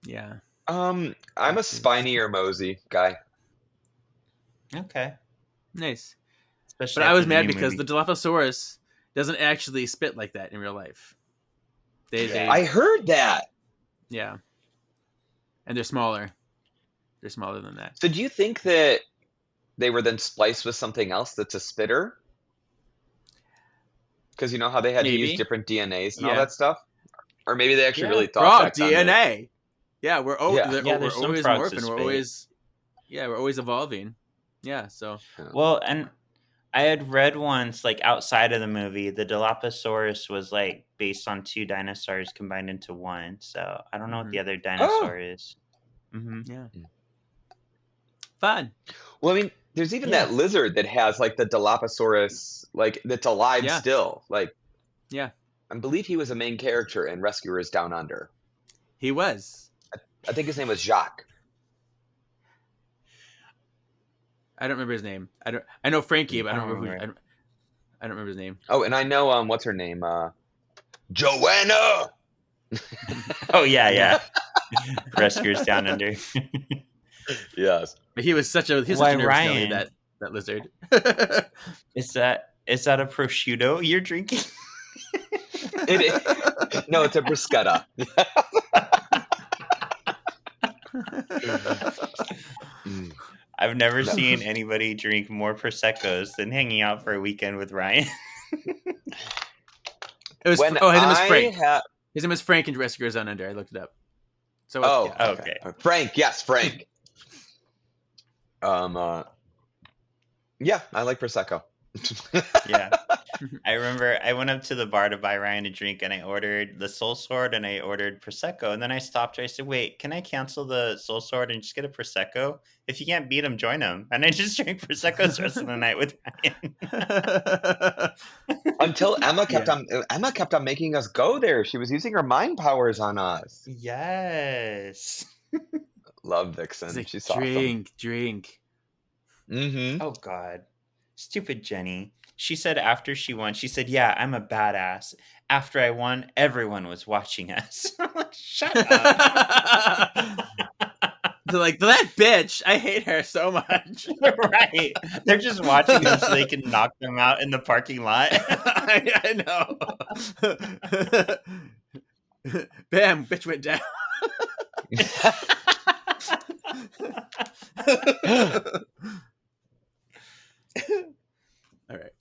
Yeah. I'm a spiny or mosey guy. Okay. Nice. Especially But I was after the mad new because movie. the Dilophosaurus doesn't actually spit like that in real life. They I heard that. yeah. And they're smaller. They're smaller than that. So do you think that they were then spliced with something else that's a spitter? Because you know how they had to use Maybe. different DNAs and all Yeah. that stuff? Or maybe they actually Yeah. really We're thought all back then that- DNA. Yeah, we're Yeah. Yeah, we're there's some always frogs that morphing. We're spit. always we're always evolving. Yeah, so Well, and I had read once, like outside of the movie, the Dilophosaurus was like based on 2 dinosaurs combined into one. So I don't know what the other dinosaur is. Mm-hmm. yeah. Fun. Well, I mean, there's even Yeah. that lizard that has like the Dilophosaurus, like that's alive Yeah. still. Like, Yeah. I believe he was a main character in Rescuers Down Under. He was. I think his name was Jacques. I don't remember his name. I know Frankie, but I don't I don't remember who remember. I don't remember his name. Oh, and I know what's her name? Joanna. Oh yeah. Rescuers Down Under. Yes. But he was such a Why, nervous Nelly, Ryan? that lizard. Is that a prosciutto you're drinking? It is. No, it's a bruschetta. Mm. I've never seen anybody drink more Prosecco's than hanging out for a weekend with Ryan. It was When his name was I Frank. ha- His name was Frank in Rescuers Down Under. I looked it up. So Oh, yeah. Okay. Frank. Yes, Frank. Yeah, I like prosecco. Yeah. I remember I went up to the bar to buy Ryan a drink and I ordered the Soul Sword and I ordered Prosecco. And then I stopped her. I said, wait, can I cancel the Soul Sword and just get a Prosecco? If you can't beat him, join him. And I just drank Prosecco's the rest of the night with Ryan. Until Emma kept on making us go there. She was using her mind powers on us. Yes. Love Vixen. He's like, She's awesome. drink. Mm-hmm. Oh, God. Stupid Jenny. She said after she won, she said, yeah, I'm a badass. After I won, everyone was watching us. I'm like, shut up. They're like, that bitch. I hate her so much. Right. They're just watching them so they can knock them out in the parking lot. I know. Bam, bitch went down. All right.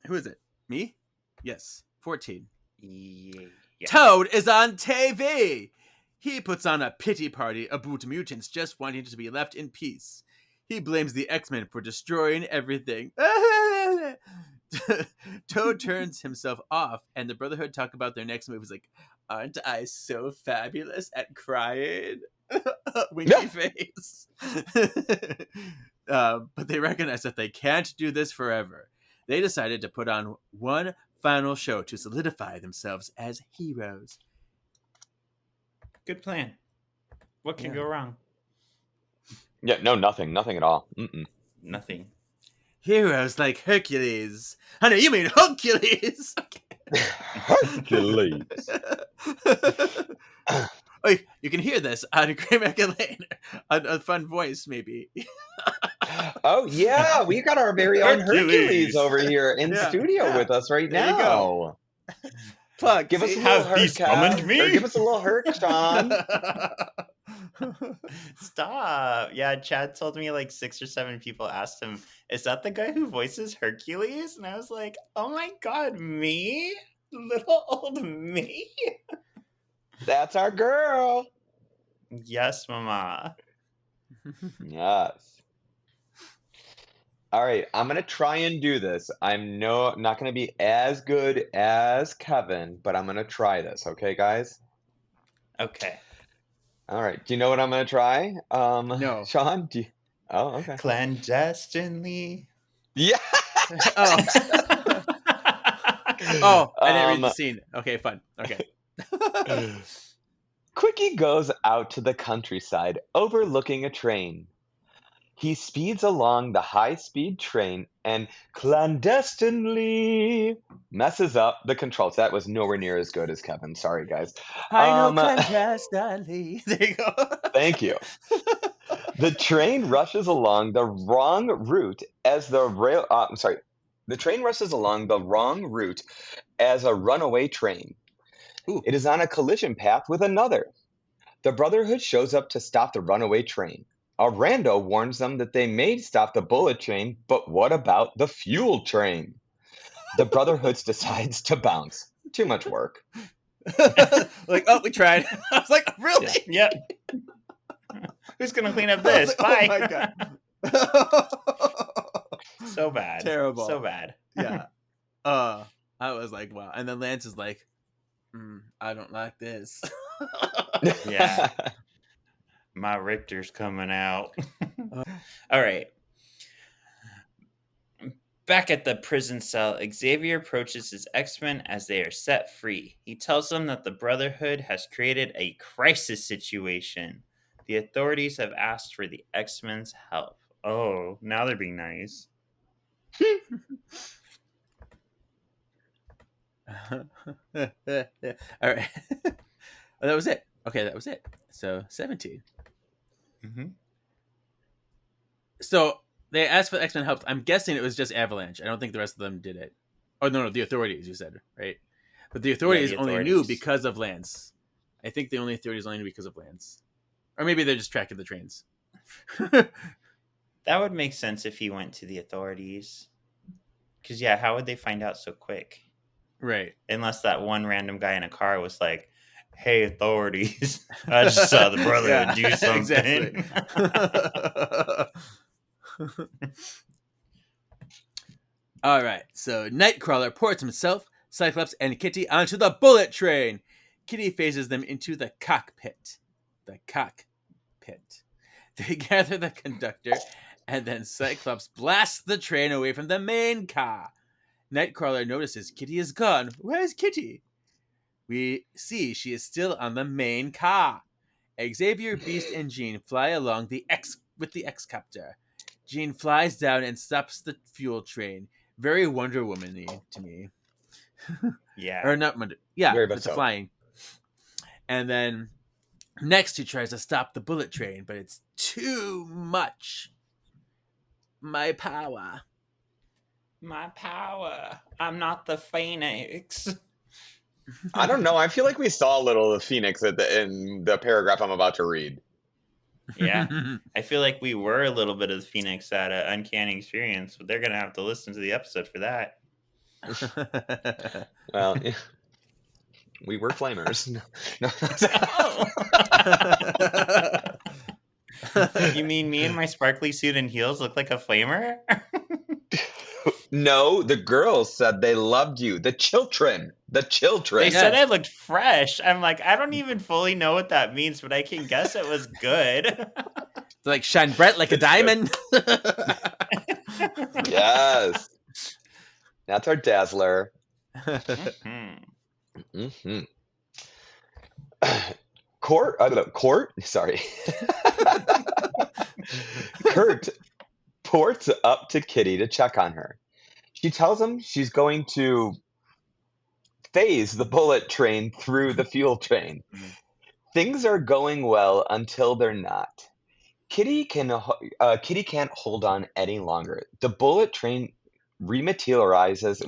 Who is it? Me? Yes. 14. Yeah. Toad is on TV. He puts on a pity party about mutants just wanting to be left in peace. He blames the X-Men for destroying everything. Toad turns himself off, and the Brotherhood talk about their next move. He's like, aren't I so fabulous at crying? Winky face. But they recognize that they can't do this forever. They decided to put on one final show to solidify themselves as heroes. Good plan. What can go wrong? Yeah, no, nothing at all. Mm-mm. Nothing. Heroes like Hercules. I know you mean Hercules. Hercules. Oh, you can hear this on Greyback and Lane. A fun voice, maybe. Oh yeah, we got our very own Hercules. Hercules over here in Yeah, studio yeah. with us right There you now. Plug. Give us a see? little Have these Herc, summoned me? or give us a little Herc, Sean. Stop. Yeah, Chad told me like 6 or 7 people asked him, is that the guy who voices Hercules? And I was like, oh my God, me? Little old me? That's our girl. Yes, mama. Yes. All right, I'm gonna try and do this. I'm not gonna be as good as Kevin, but I'm gonna try this. Okay, guys? Okay. All right. Do you know what I'm gonna try? No. Sean, do you... Oh, okay. Clandestinely. Yeah. Oh, I didn't read the scene. Okay, fun. Okay. Quickie goes out to the countryside, overlooking a train. He speeds along the high-speed train and clandestinely messes up the controls. That was nowhere near as good as Kevin. Sorry, guys. I know Um, clandestinely. There you go. thank you. The train rushes along the wrong route as the rail. I'm sorry. The train rushes along the wrong route as a runaway train. Ooh. It is on a collision path with another. The Brotherhood shows up to stop the runaway train. A rando warns them that they may stop the bullet train, but what about the fuel train? The Brotherhood decides to bounce. Too much work. Like, oh, we tried. I was like, really? Yep. Who's gonna clean up I was this? like, Bye. oh my god. So bad. Terrible. So bad. Yeah. I was like, wow. And then Lance is like, I don't like this. Yeah. My Richter's coming out. All right. Back at the prison cell, Xavier approaches his X-Men as they are set free. He tells them that the Brotherhood has created a crisis situation. The authorities have asked for the X-Men's help. Oh, now they're being nice. All right. Oh, that was it. Okay, that was it. So 17. Mm-hmm. So they asked for X-Men help. I'm guessing it was just Avalanche. I don't think the rest of them did it. Oh no, the authorities. You said, right? But the authorities only knew because of Lance. I think the only authorities only knew because of Lance, or maybe they're just tracking the trains. That would make sense if he went to the authorities. Because, yeah, how would they find out so quick? Right. Unless that one random guy in a car was like, hey, authorities, I just saw the Brotherhood do something. Exactly. All right. So Nightcrawler ports himself, Cyclops, and Kitty onto the bullet train. Kitty phases them into the cockpit. The cockpit. They gather the conductor, and then Cyclops blasts the train away from the main car. Nightcrawler notices Kitty is gone. Where's Kitty? We see she is still on the main car. Xavier, Beast, and Jean fly along with the X-Copter. Jean flies down and stops the fuel train. Very Wonder Woman-y to me. Yeah. Or not Wonder. Yeah, Very much with the so. flying. And then next he tries to stop the bullet train, but it's too much. My power. My power. I'm not the Phoenix. I don't know. I feel like we saw a little of the Phoenix in the paragraph I'm about to read. Yeah. I feel like we were a little bit of the Phoenix at Uncanny Experience, but they're going to have to listen to the episode for that. Well, we were flamers. No. You mean me in my sparkly suit and heels look like a flamer? No, the girls said they loved you. The children. They said I looked fresh. I'm like, I don't even fully know what that means, but I can guess it was good. Like shine bright like a diamond. Yes. That's our dazzler. Mm-hmm. Mm-hmm. Court? Sorry. Kurt ports up to Kitty to check on her. She tells him she's going to phase the bullet train through the fuel train. Things are going well until they're not. Kitty can't hold on any longer. The bullet train rematerializes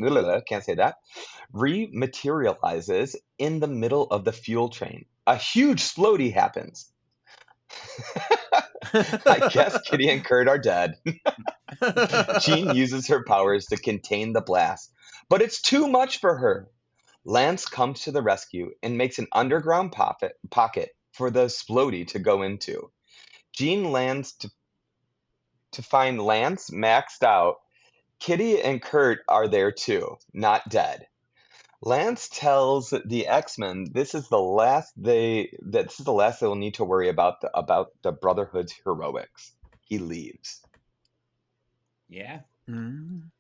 in the middle of the fuel train. A huge splody happens. I guess Kitty and Kurt are dead. Jean uses her powers to contain the blast, but it's too much for her. Lance comes to the rescue and makes an underground pocket for the splody to go into. Jean lands to find Lance maxed out. Kitty and Kurt are there too, not dead. Lance tells the X-Men this is the last they will need to worry about the Brotherhood's heroics. He leaves. Yeah. Had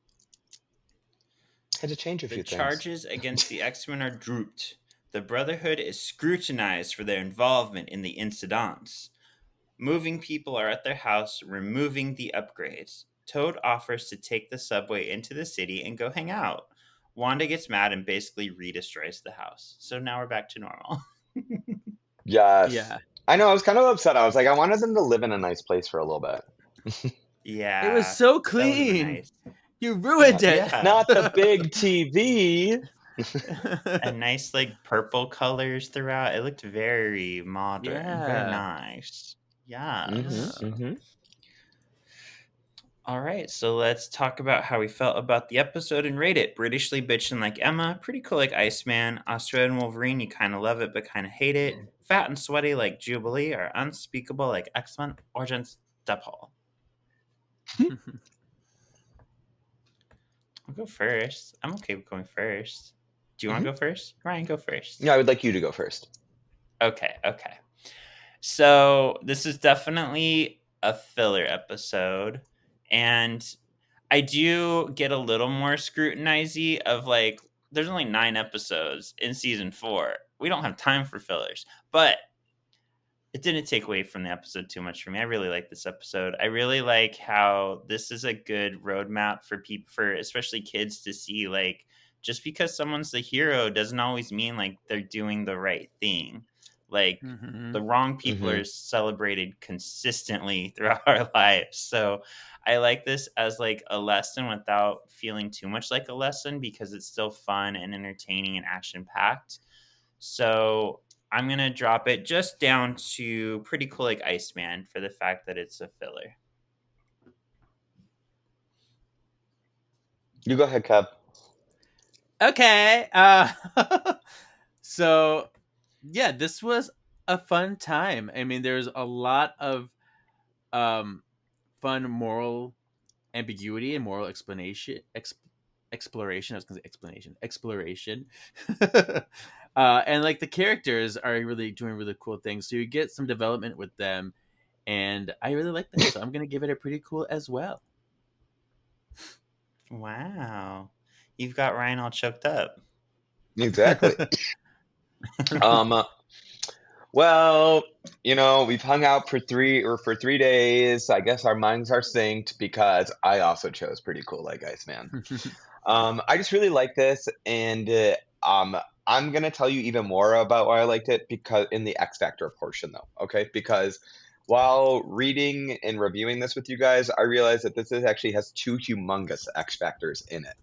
to change a few The things. charges against the X-Men are drooped. The Brotherhood is scrutinized for their involvement in the incidents. Moving people are at their house, removing the upgrades. Toad offers to take the subway into the city and go hang out. Wanda gets mad and basically redestroys the house. So now we're back to normal. Yes. Yeah. I know, I was kind of upset. I was like, I wanted them to live in a nice place for a little bit. Yeah. It was so that would've been clean. nice. You ruined it. Yeah. Not the big TV. And nice like purple colors throughout. It looked very modern, very Yeah. nice. Yeah. Mm-hmm. All right, so let's talk about how we felt about the episode and rate it. Britishly bitchin' like Emma, pretty cool like Iceman, Australian Wolverine, you kind of love it but kind of hate it. Fat and sweaty like Jubilee, or unspeakable like X-Men, Origins Stephaul. I'll go first. I'm okay with going first. Do you want to go first? Ryan, go first. Yeah, I would like you to go first. Okay. So this is definitely a filler episode, and I do get a little more scrutinizy of like, there's only 9 episodes in season 4. We don't have time for fillers, but it didn't take away from the episode too much for me. I really like this episode. I really like how this is a good roadmap for people, for especially kids, to see like, just because someone's the hero doesn't always mean like they're doing the right thing. Like the wrong people are celebrated consistently throughout our lives. So I like this as like a lesson without feeling too much like a lesson, because it's still fun and entertaining and action packed. So I'm going to drop it just down to pretty cool like Iceman for the fact that it's a filler. You go ahead, Kev. Okay. So, yeah, this was a fun time. I mean, there's a lot of fun moral ambiguity and moral exploration. I was going to say exploration. And like the characters are really doing really cool things. So you get some development with them. And I really like them. So I'm going to give it a pretty cool as well. Wow. You've got Ryan all choked up. Exactly. Well, we've hung out for 3 days. I guess our minds are synced because I also chose pretty cool like Iceman. I just really like this, and I'm gonna tell you even more about why I liked it because in the X Factor portion, though. Okay, because while reading and reviewing this with you guys, I realized that this actually has 2 humongous X Factors in it.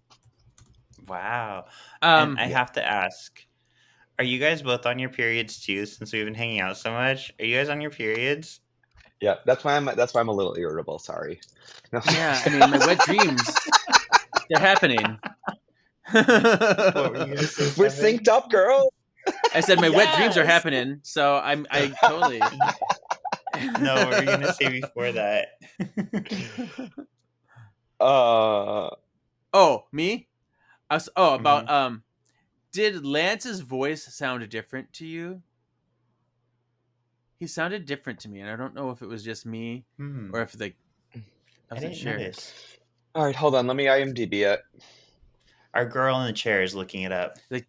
Wow. And I have to ask, are you guys both on your periods too, since we've been hanging out so much? Are you guys on your periods? Yeah, that's why I'm a little irritable. Sorry. No. Yeah, I mean, my wet dreams, they're happening. What were you gonna say, We're Kevin? synced up, girl. I said my wet dreams are Yes! happening, so I totally. No, what were you gonna say before that? Oh, me? About did Lance's voice sound different to you? He sounded different to me, and I don't know if it was just me or if I I wasn't didn't sure. notice. All right, hold on. Let me IMDb it. Our girl in the chair is looking it up. Like,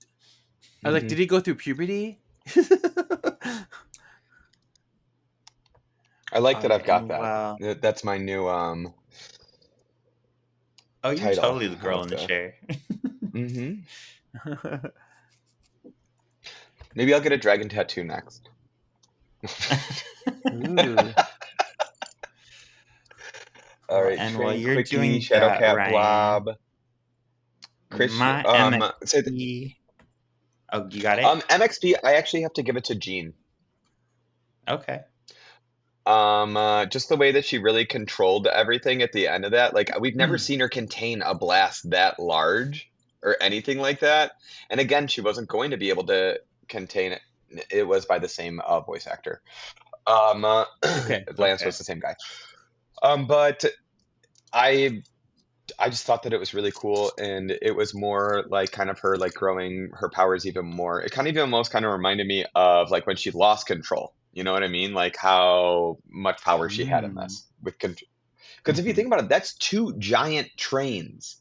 I was like, did he go through puberty? I like that I've got that. Wow. That's my new Oh, you're title. totally the girl in the Okay. chair. Maybe I'll get a dragon tattoo next. Ooh. All right. And Train while you're Quickie, doing Shadowcat that, Ryan, Blob. Chris, my say the, MXP. Oh, you got it? MXP. I actually have to give it to Jean. Okay. Just the way that she really controlled everything at the end of that. Like, we've never seen her contain a blast that large or anything like that. And again, she wasn't going to be able to contain it. It was by the same voice actor. Okay. Lance was the same guy. But I just thought that it was really cool, and it was more like kind of her like growing her powers even more. It kind of almost kind of reminded me of like when she lost control. You know what I mean? Like how much power she had in this with control. Because if you think about it, that's 2 giant trains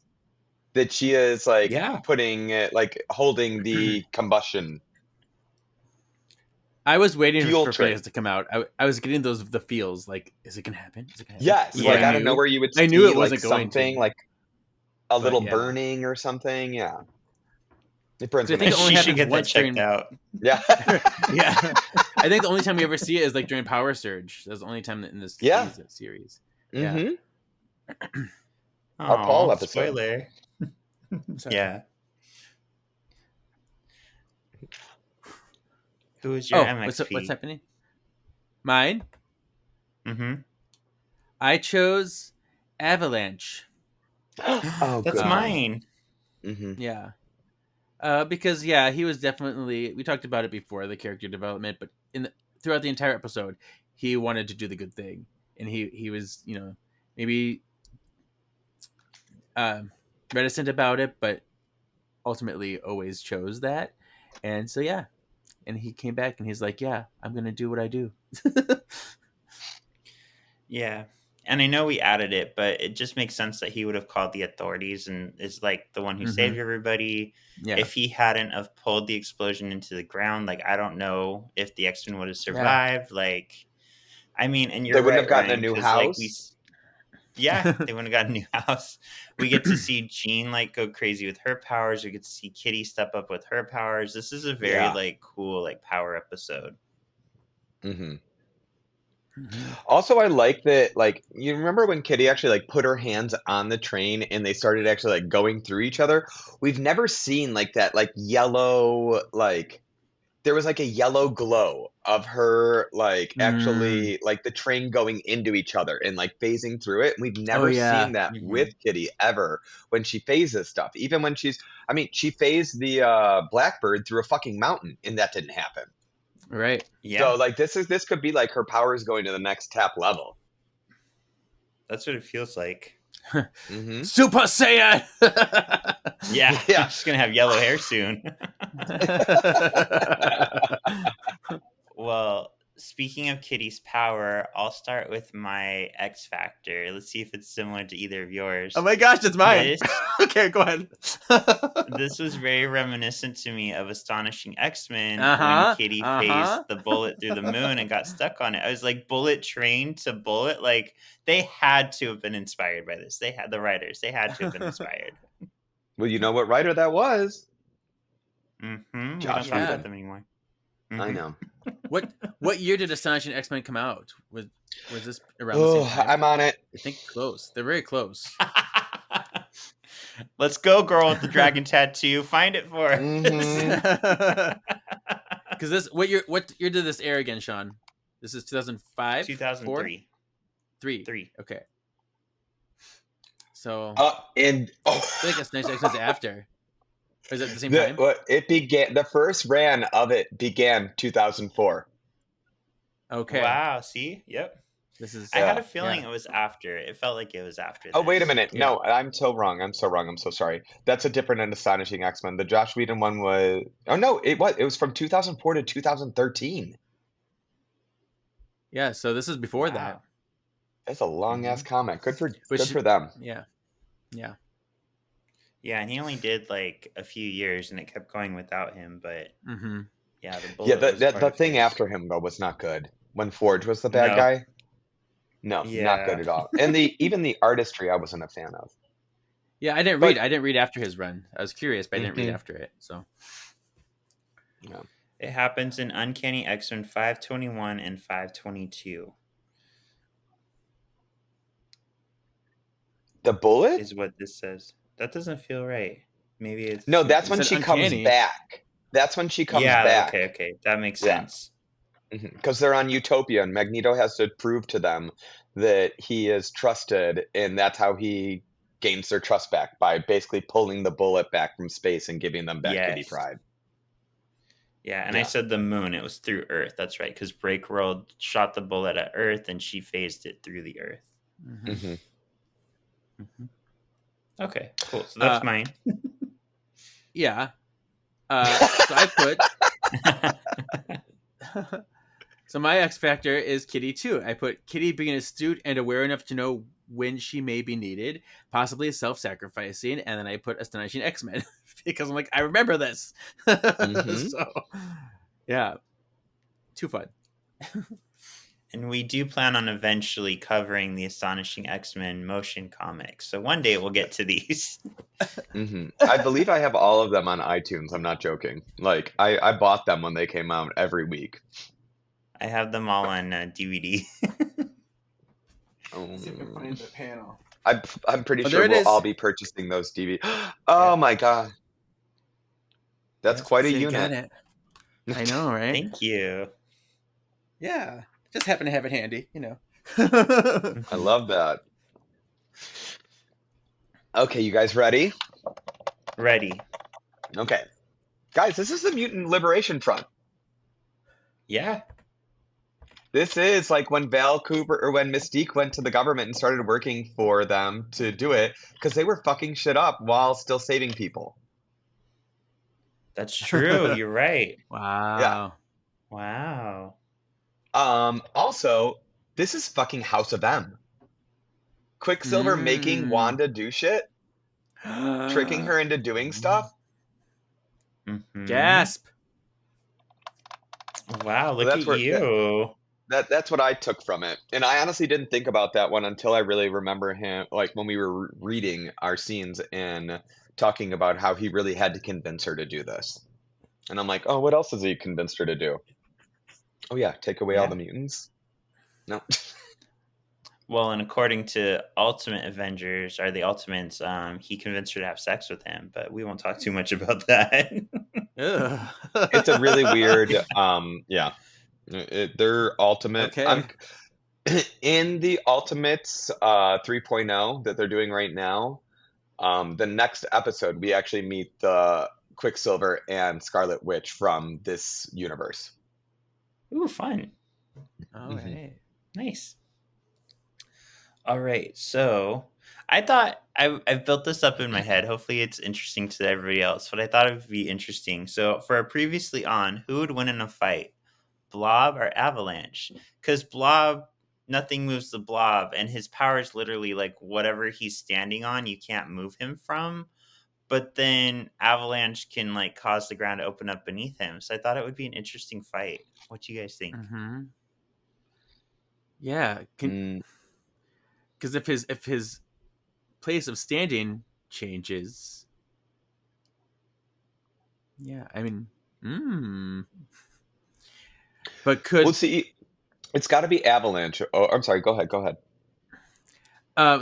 that she is like Yeah. putting, like holding the combustion I was waiting Fuel for train. players to come out. I was getting the feels like, is it gonna happen? Is it gonna happen? Yes, Yeah. like I out of nowhere you would I see knew it like wasn't going something to, like a but little yeah. burning or something. Yeah, it burns. I When think I it only She should happens get that once checked during. out. yeah, Yeah, I think the only time we ever see it is like during Power Surge. That's the only time in this Yeah. series. mm-hmm. Oh, Our Paul episode. Spoiler. Sorry. Yeah. Who is your MXP? What's happening? Mine. Mm-hmm. I chose Avalanche. Oh, That's good. mine. Mm-hmm. Yeah. Because he was definitely, we talked about it before, the character development, but throughout the entire episode, he wanted to do the good thing, and he was, maybe reticent about it, but ultimately always chose that. And so and he came back and he's like, I'm gonna do what I do. Yeah. And I know we added it, but it just makes sense that he would have called the authorities and is like the one who saved everybody. Yeah. If he hadn't have pulled the explosion into the ground, like I don't know if the X-Men would have survived. Like, I mean, and you're They wouldn't right, have gotten a Ryan, new 'cause, house. they wouldn't have got a new house. We get to see Jean like go crazy with her powers. We get to see Kitty step up with her powers. This is a very like cool like power episode. Mm-hmm. Also, I like that, like, you remember when Kitty actually like put her hands on the train and they started actually like going through each other? We've never seen like that like yellow, like there was like a yellow glow of her like actually like the train going into each other and like phasing through it. We've never seen that with Kitty ever when she phases stuff. Even when she phased the Blackbird through a fucking mountain and that didn't happen. Right. Yeah. So like this could be like her powers going to the next tap level. That's what it feels like. Mm-hmm. Super Saiyan. Yeah. She's gonna have yellow hair soon. Well, speaking of Kitty's power, I'll start with my X Factor. Let's see if it's similar to either of yours. Oh my gosh, it's mine. This, Okay, go ahead. this was very reminiscent to me of Astonishing X-Men Uh-huh, when Kitty phased the bullet through the moon and got stuck on it. I was like, bullet train to bullet. Like, they had to have been inspired by this. They had the writers. They had to have been inspired. Well, you know what writer that was? Mm-hmm. We Josh don't talk Whedon. about them anymore. I know. What year did Astonishing X-Men come out? Was this around the same time? I'm on it. I think close. They're very close. Let's go, girl with the dragon tattoo. Find it for us. Because what year did this air again, Sean? This is 2005? 2003. 3. Okay. So I think Astonishing X-Men's after. Or is it at the same time? It began. The first ran of it began 2004. Okay. Wow. See? Yep. This is. I had a feeling it was after. It felt like it was after. Oh, wait a minute. Yeah. No, I'm so wrong. I'm so sorry. That's a different and Astonishing X-Men. The Josh Whedon one was. Oh no, it was from 2004 to 2013. Yeah. So this is before that. That's a long ass comic. Good for them. Yeah. Yeah, and he only did like a few years, and it kept going without him. But yeah, the bullet. Yeah, was part the of thing his. after him though was not good. When Forge was the bad No. guy. No, Yeah. not good at all. And even the artistry I wasn't a fan of. Yeah, I didn't read. I didn't read after his run. I was curious, but I didn't read after it. So. Yeah. It happens in Uncanny X-Men 521 and 522. The bullet? Is what this says. That doesn't feel right. Maybe it's No, that's when It's she uncanny. comes back. That's when she comes yeah, back. okay, that makes Yeah. sense. Because they're on Utopia, and Magneto has to prove to them that he is trusted, and that's how he gains their trust back, by basically pulling the bullet back from space and giving them back Kitty Yes. Pryde. Yeah, and I said the moon. It was through Earth. That's right, because Breakworld shot the bullet at Earth, and she phased it through the Earth. Mm-hmm. Okay, cool. So that's mine. Yeah. So I put. So my X Factor is Kitty too. I put Kitty being astute and aware enough to know when she may be needed, possibly self-sacrificing, and then I put Astonishing too fun. And we do plan on eventually covering the Astonishing X-Men motion comics. So one day we'll get to these. I believe I have all of them on iTunes. I'm not joking. Like I bought them when they came out every week. I have them all on DVD. Let's see if I can find the panel. I'm pretty Oh, sure there it we'll is. all be purchasing those DVD. Oh my god, that's Yeah, quite a so you got unit. it. I know, right? Thank you. Yeah, just happen to have it handy, you know. I love that. Okay, you guys ready? Ready. Okay, guys, this is the Mutant Liberation Front. Yeah. This is like when Val Cooper or when Mystique went to the government and started working for them to do it because they were fucking shit up while still saving people. That's true. You're right. Wow. Wow. Also, this is fucking House of M. Quicksilver making Wanda do shit, tricking her into doing stuff. Mhm. Gasp. Wow, look that's at where- you. That's what I took from it. And I honestly didn't think about that one until I really remember him, like when we were reading our scenes and talking about how he really had to convince her to do this. And I'm like, oh, what else has he convinced her to do? Oh yeah, take away all Yeah. the mutants? No. Well, and according to Ultimate Avengers, or the Ultimates, he convinced her to have sex with him, but we won't talk too much about that. Ugh. It's a really weird, yeah. Their ultimate. Okay. In the Ultimates 3.0 that they're doing right now, the next episode, we actually meet the Quicksilver and Scarlet Witch from this universe. Ooh, fun. All right. Nice. All right. So I thought I've built this up in my head. Hopefully it's interesting to everybody else, but I thought it would be interesting. So for a previously on, who would win in a fight? Blob or Avalanche? Because Blob, nothing moves the Blob, and his power is literally like whatever he's standing on, you can't move him from. But then Avalanche can like cause the ground to open up beneath him. So I thought it would be an interesting fight. What do you guys think? Mm-hmm. Yeah, because if his place of standing changes, yeah, I mean, but could Well, see, it's got to be Avalanche. Oh, I'm sorry. Go ahead.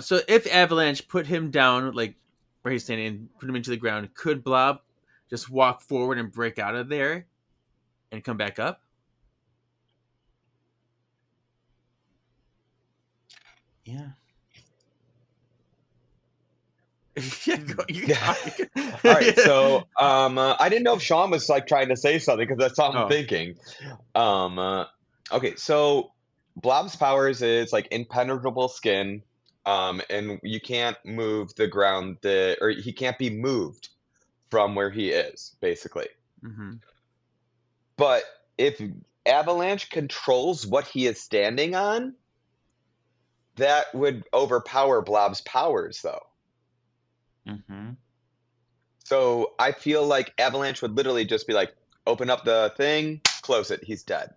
so if Avalanche put him down, like where he's standing, and put him into the ground, could Blob just walk forward and break out of there and come back up? Yeah. Yeah, you All right. So, I didn't know if Sean was like trying to say something because that's all I'm Oh. thinking. Okay. So, Blob's powers is like impenetrable skin, and you can't move the ground or he can't be moved from where he is, basically. Mm-hmm. But if Avalanche controls what he is standing on, that would overpower Blob's powers, though. Mm-hmm. So I feel like Avalanche would literally just be like, open up the thing, close it, he's dead.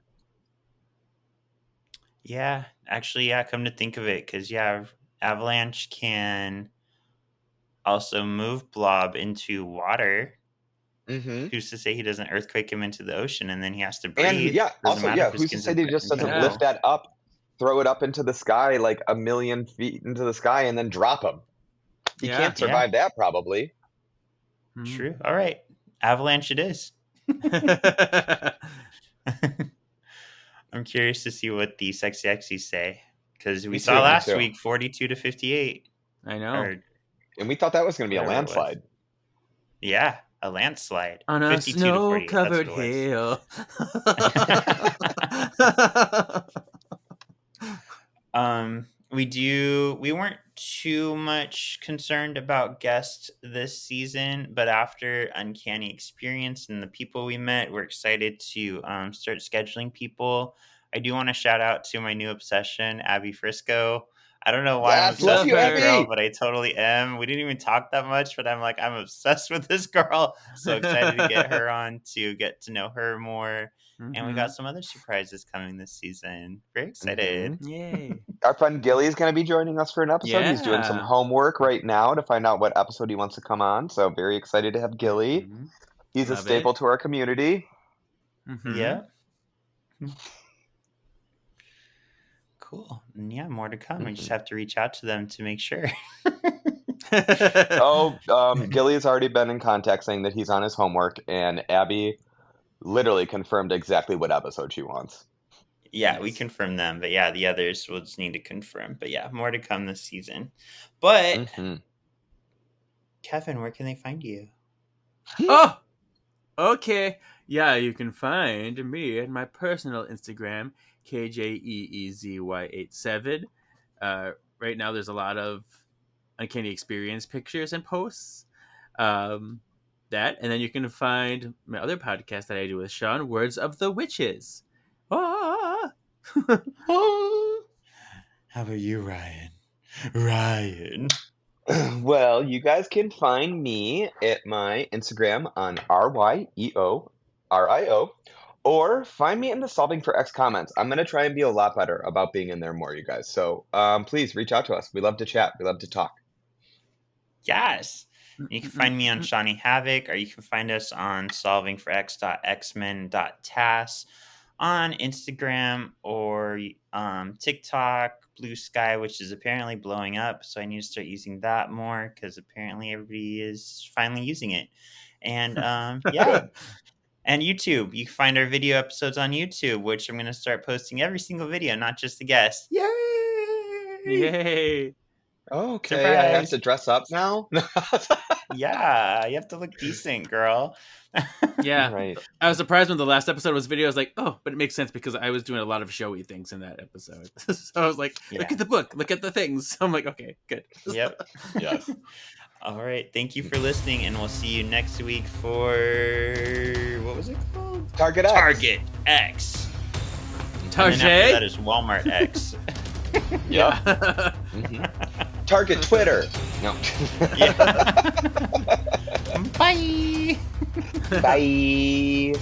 Yeah, actually, yeah, come to think of it, because, yeah, Avalanche can also move Blob into water. Mm-hmm. Who's to say he doesn't earthquake him into the ocean and then he has to And breathe? yeah, Doesn't also, matter yeah, if his who's to skin's say he just doesn't Yeah. lift that up, throw it up into the sky like 1,000,000 feet into the sky and then drop him? He Yeah. can't survive that, probably. Mhm. True. All right. Avalanche it is. I'm curious to see what the Sexy X's say, because we Me saw too, me last too. week 42-58. I know. And we thought that was going to be a Whatever it was. landslide. Yeah, a landslide. On a 52 to 48. snow-covered That's what it hill. We weren't too much concerned about guests this season, but after Uncanny Experience and the people we met, we're excited to start scheduling people. I do want to shout out to my new obsession, Abby Frisco. I don't know why I'm Yes, love obsessed you, with that girl, Abby. but I totally am. We didn't even talk that much, but I totally am. We didn't even talk that much, but I'm like, I'm obsessed with this girl. So excited to get her on to get to know her more. And we got some other surprises coming this season. Very excited. Yay. Our friend Gilly's going to be joining us for an episode. He's doing some Yeah. homework right now to find out what episode he wants to come on. So very excited to have Gilly. Mhm. He's a Love staple it. to our community. Mhm. Yeah. Cool. And yeah, more to come. I just have to reach out to them to make sure. Gilly's already been in contact saying that he's on his homework, and Abby literally confirmed exactly what episode she wants. Yeah, we Nice. confirmed them, but yeah, the others will just need to confirm. But yeah, more to come this season. But Kevin, where can they find you? Oh, okay. Yeah, you can find me at my personal Instagram, KJEEZY87. Right now, there's a lot of Uncanny Experience pictures and posts. That, and then you can find my other podcast that I do with Sean, Words of the Witches. Ah! How about you, Ryan? Ryan. Well, you guys can find me at my Instagram on RYEORIO, or find me in the Solving for X comments. I'm going to try and be a lot better about being in there more, you guys. So please reach out to us. We love to chat. We love to talk. Yes. You can find me on Shawnee Havoc, or you can find us on solvingforx.xmen.tas on Instagram or TikTok, Blue Sky, which is apparently blowing up. So I need to start using that more because apparently everybody is finally using it. And yeah. And YouTube. You can find our video episodes on YouTube, which I'm going to start posting every single video, not just the guests. Yay! Yay! Okay, Surprise. I have to dress up now? Yeah, you have to look decent, girl. Yeah. Right. I was surprised when the last episode was video. I was like, oh, but it makes sense because I was doing a lot of showy things in that episode. So I was like, look Yeah. at the book, look at the things. I'm like, okay, good. Yep. Yes. All right. Thank you for listening, and we'll see you next week for what was it called? Target X. Target X. And then after Target. that is Walmart X. Yep. Yeah. Target Twitter. No. Yeah. Bye. Bye.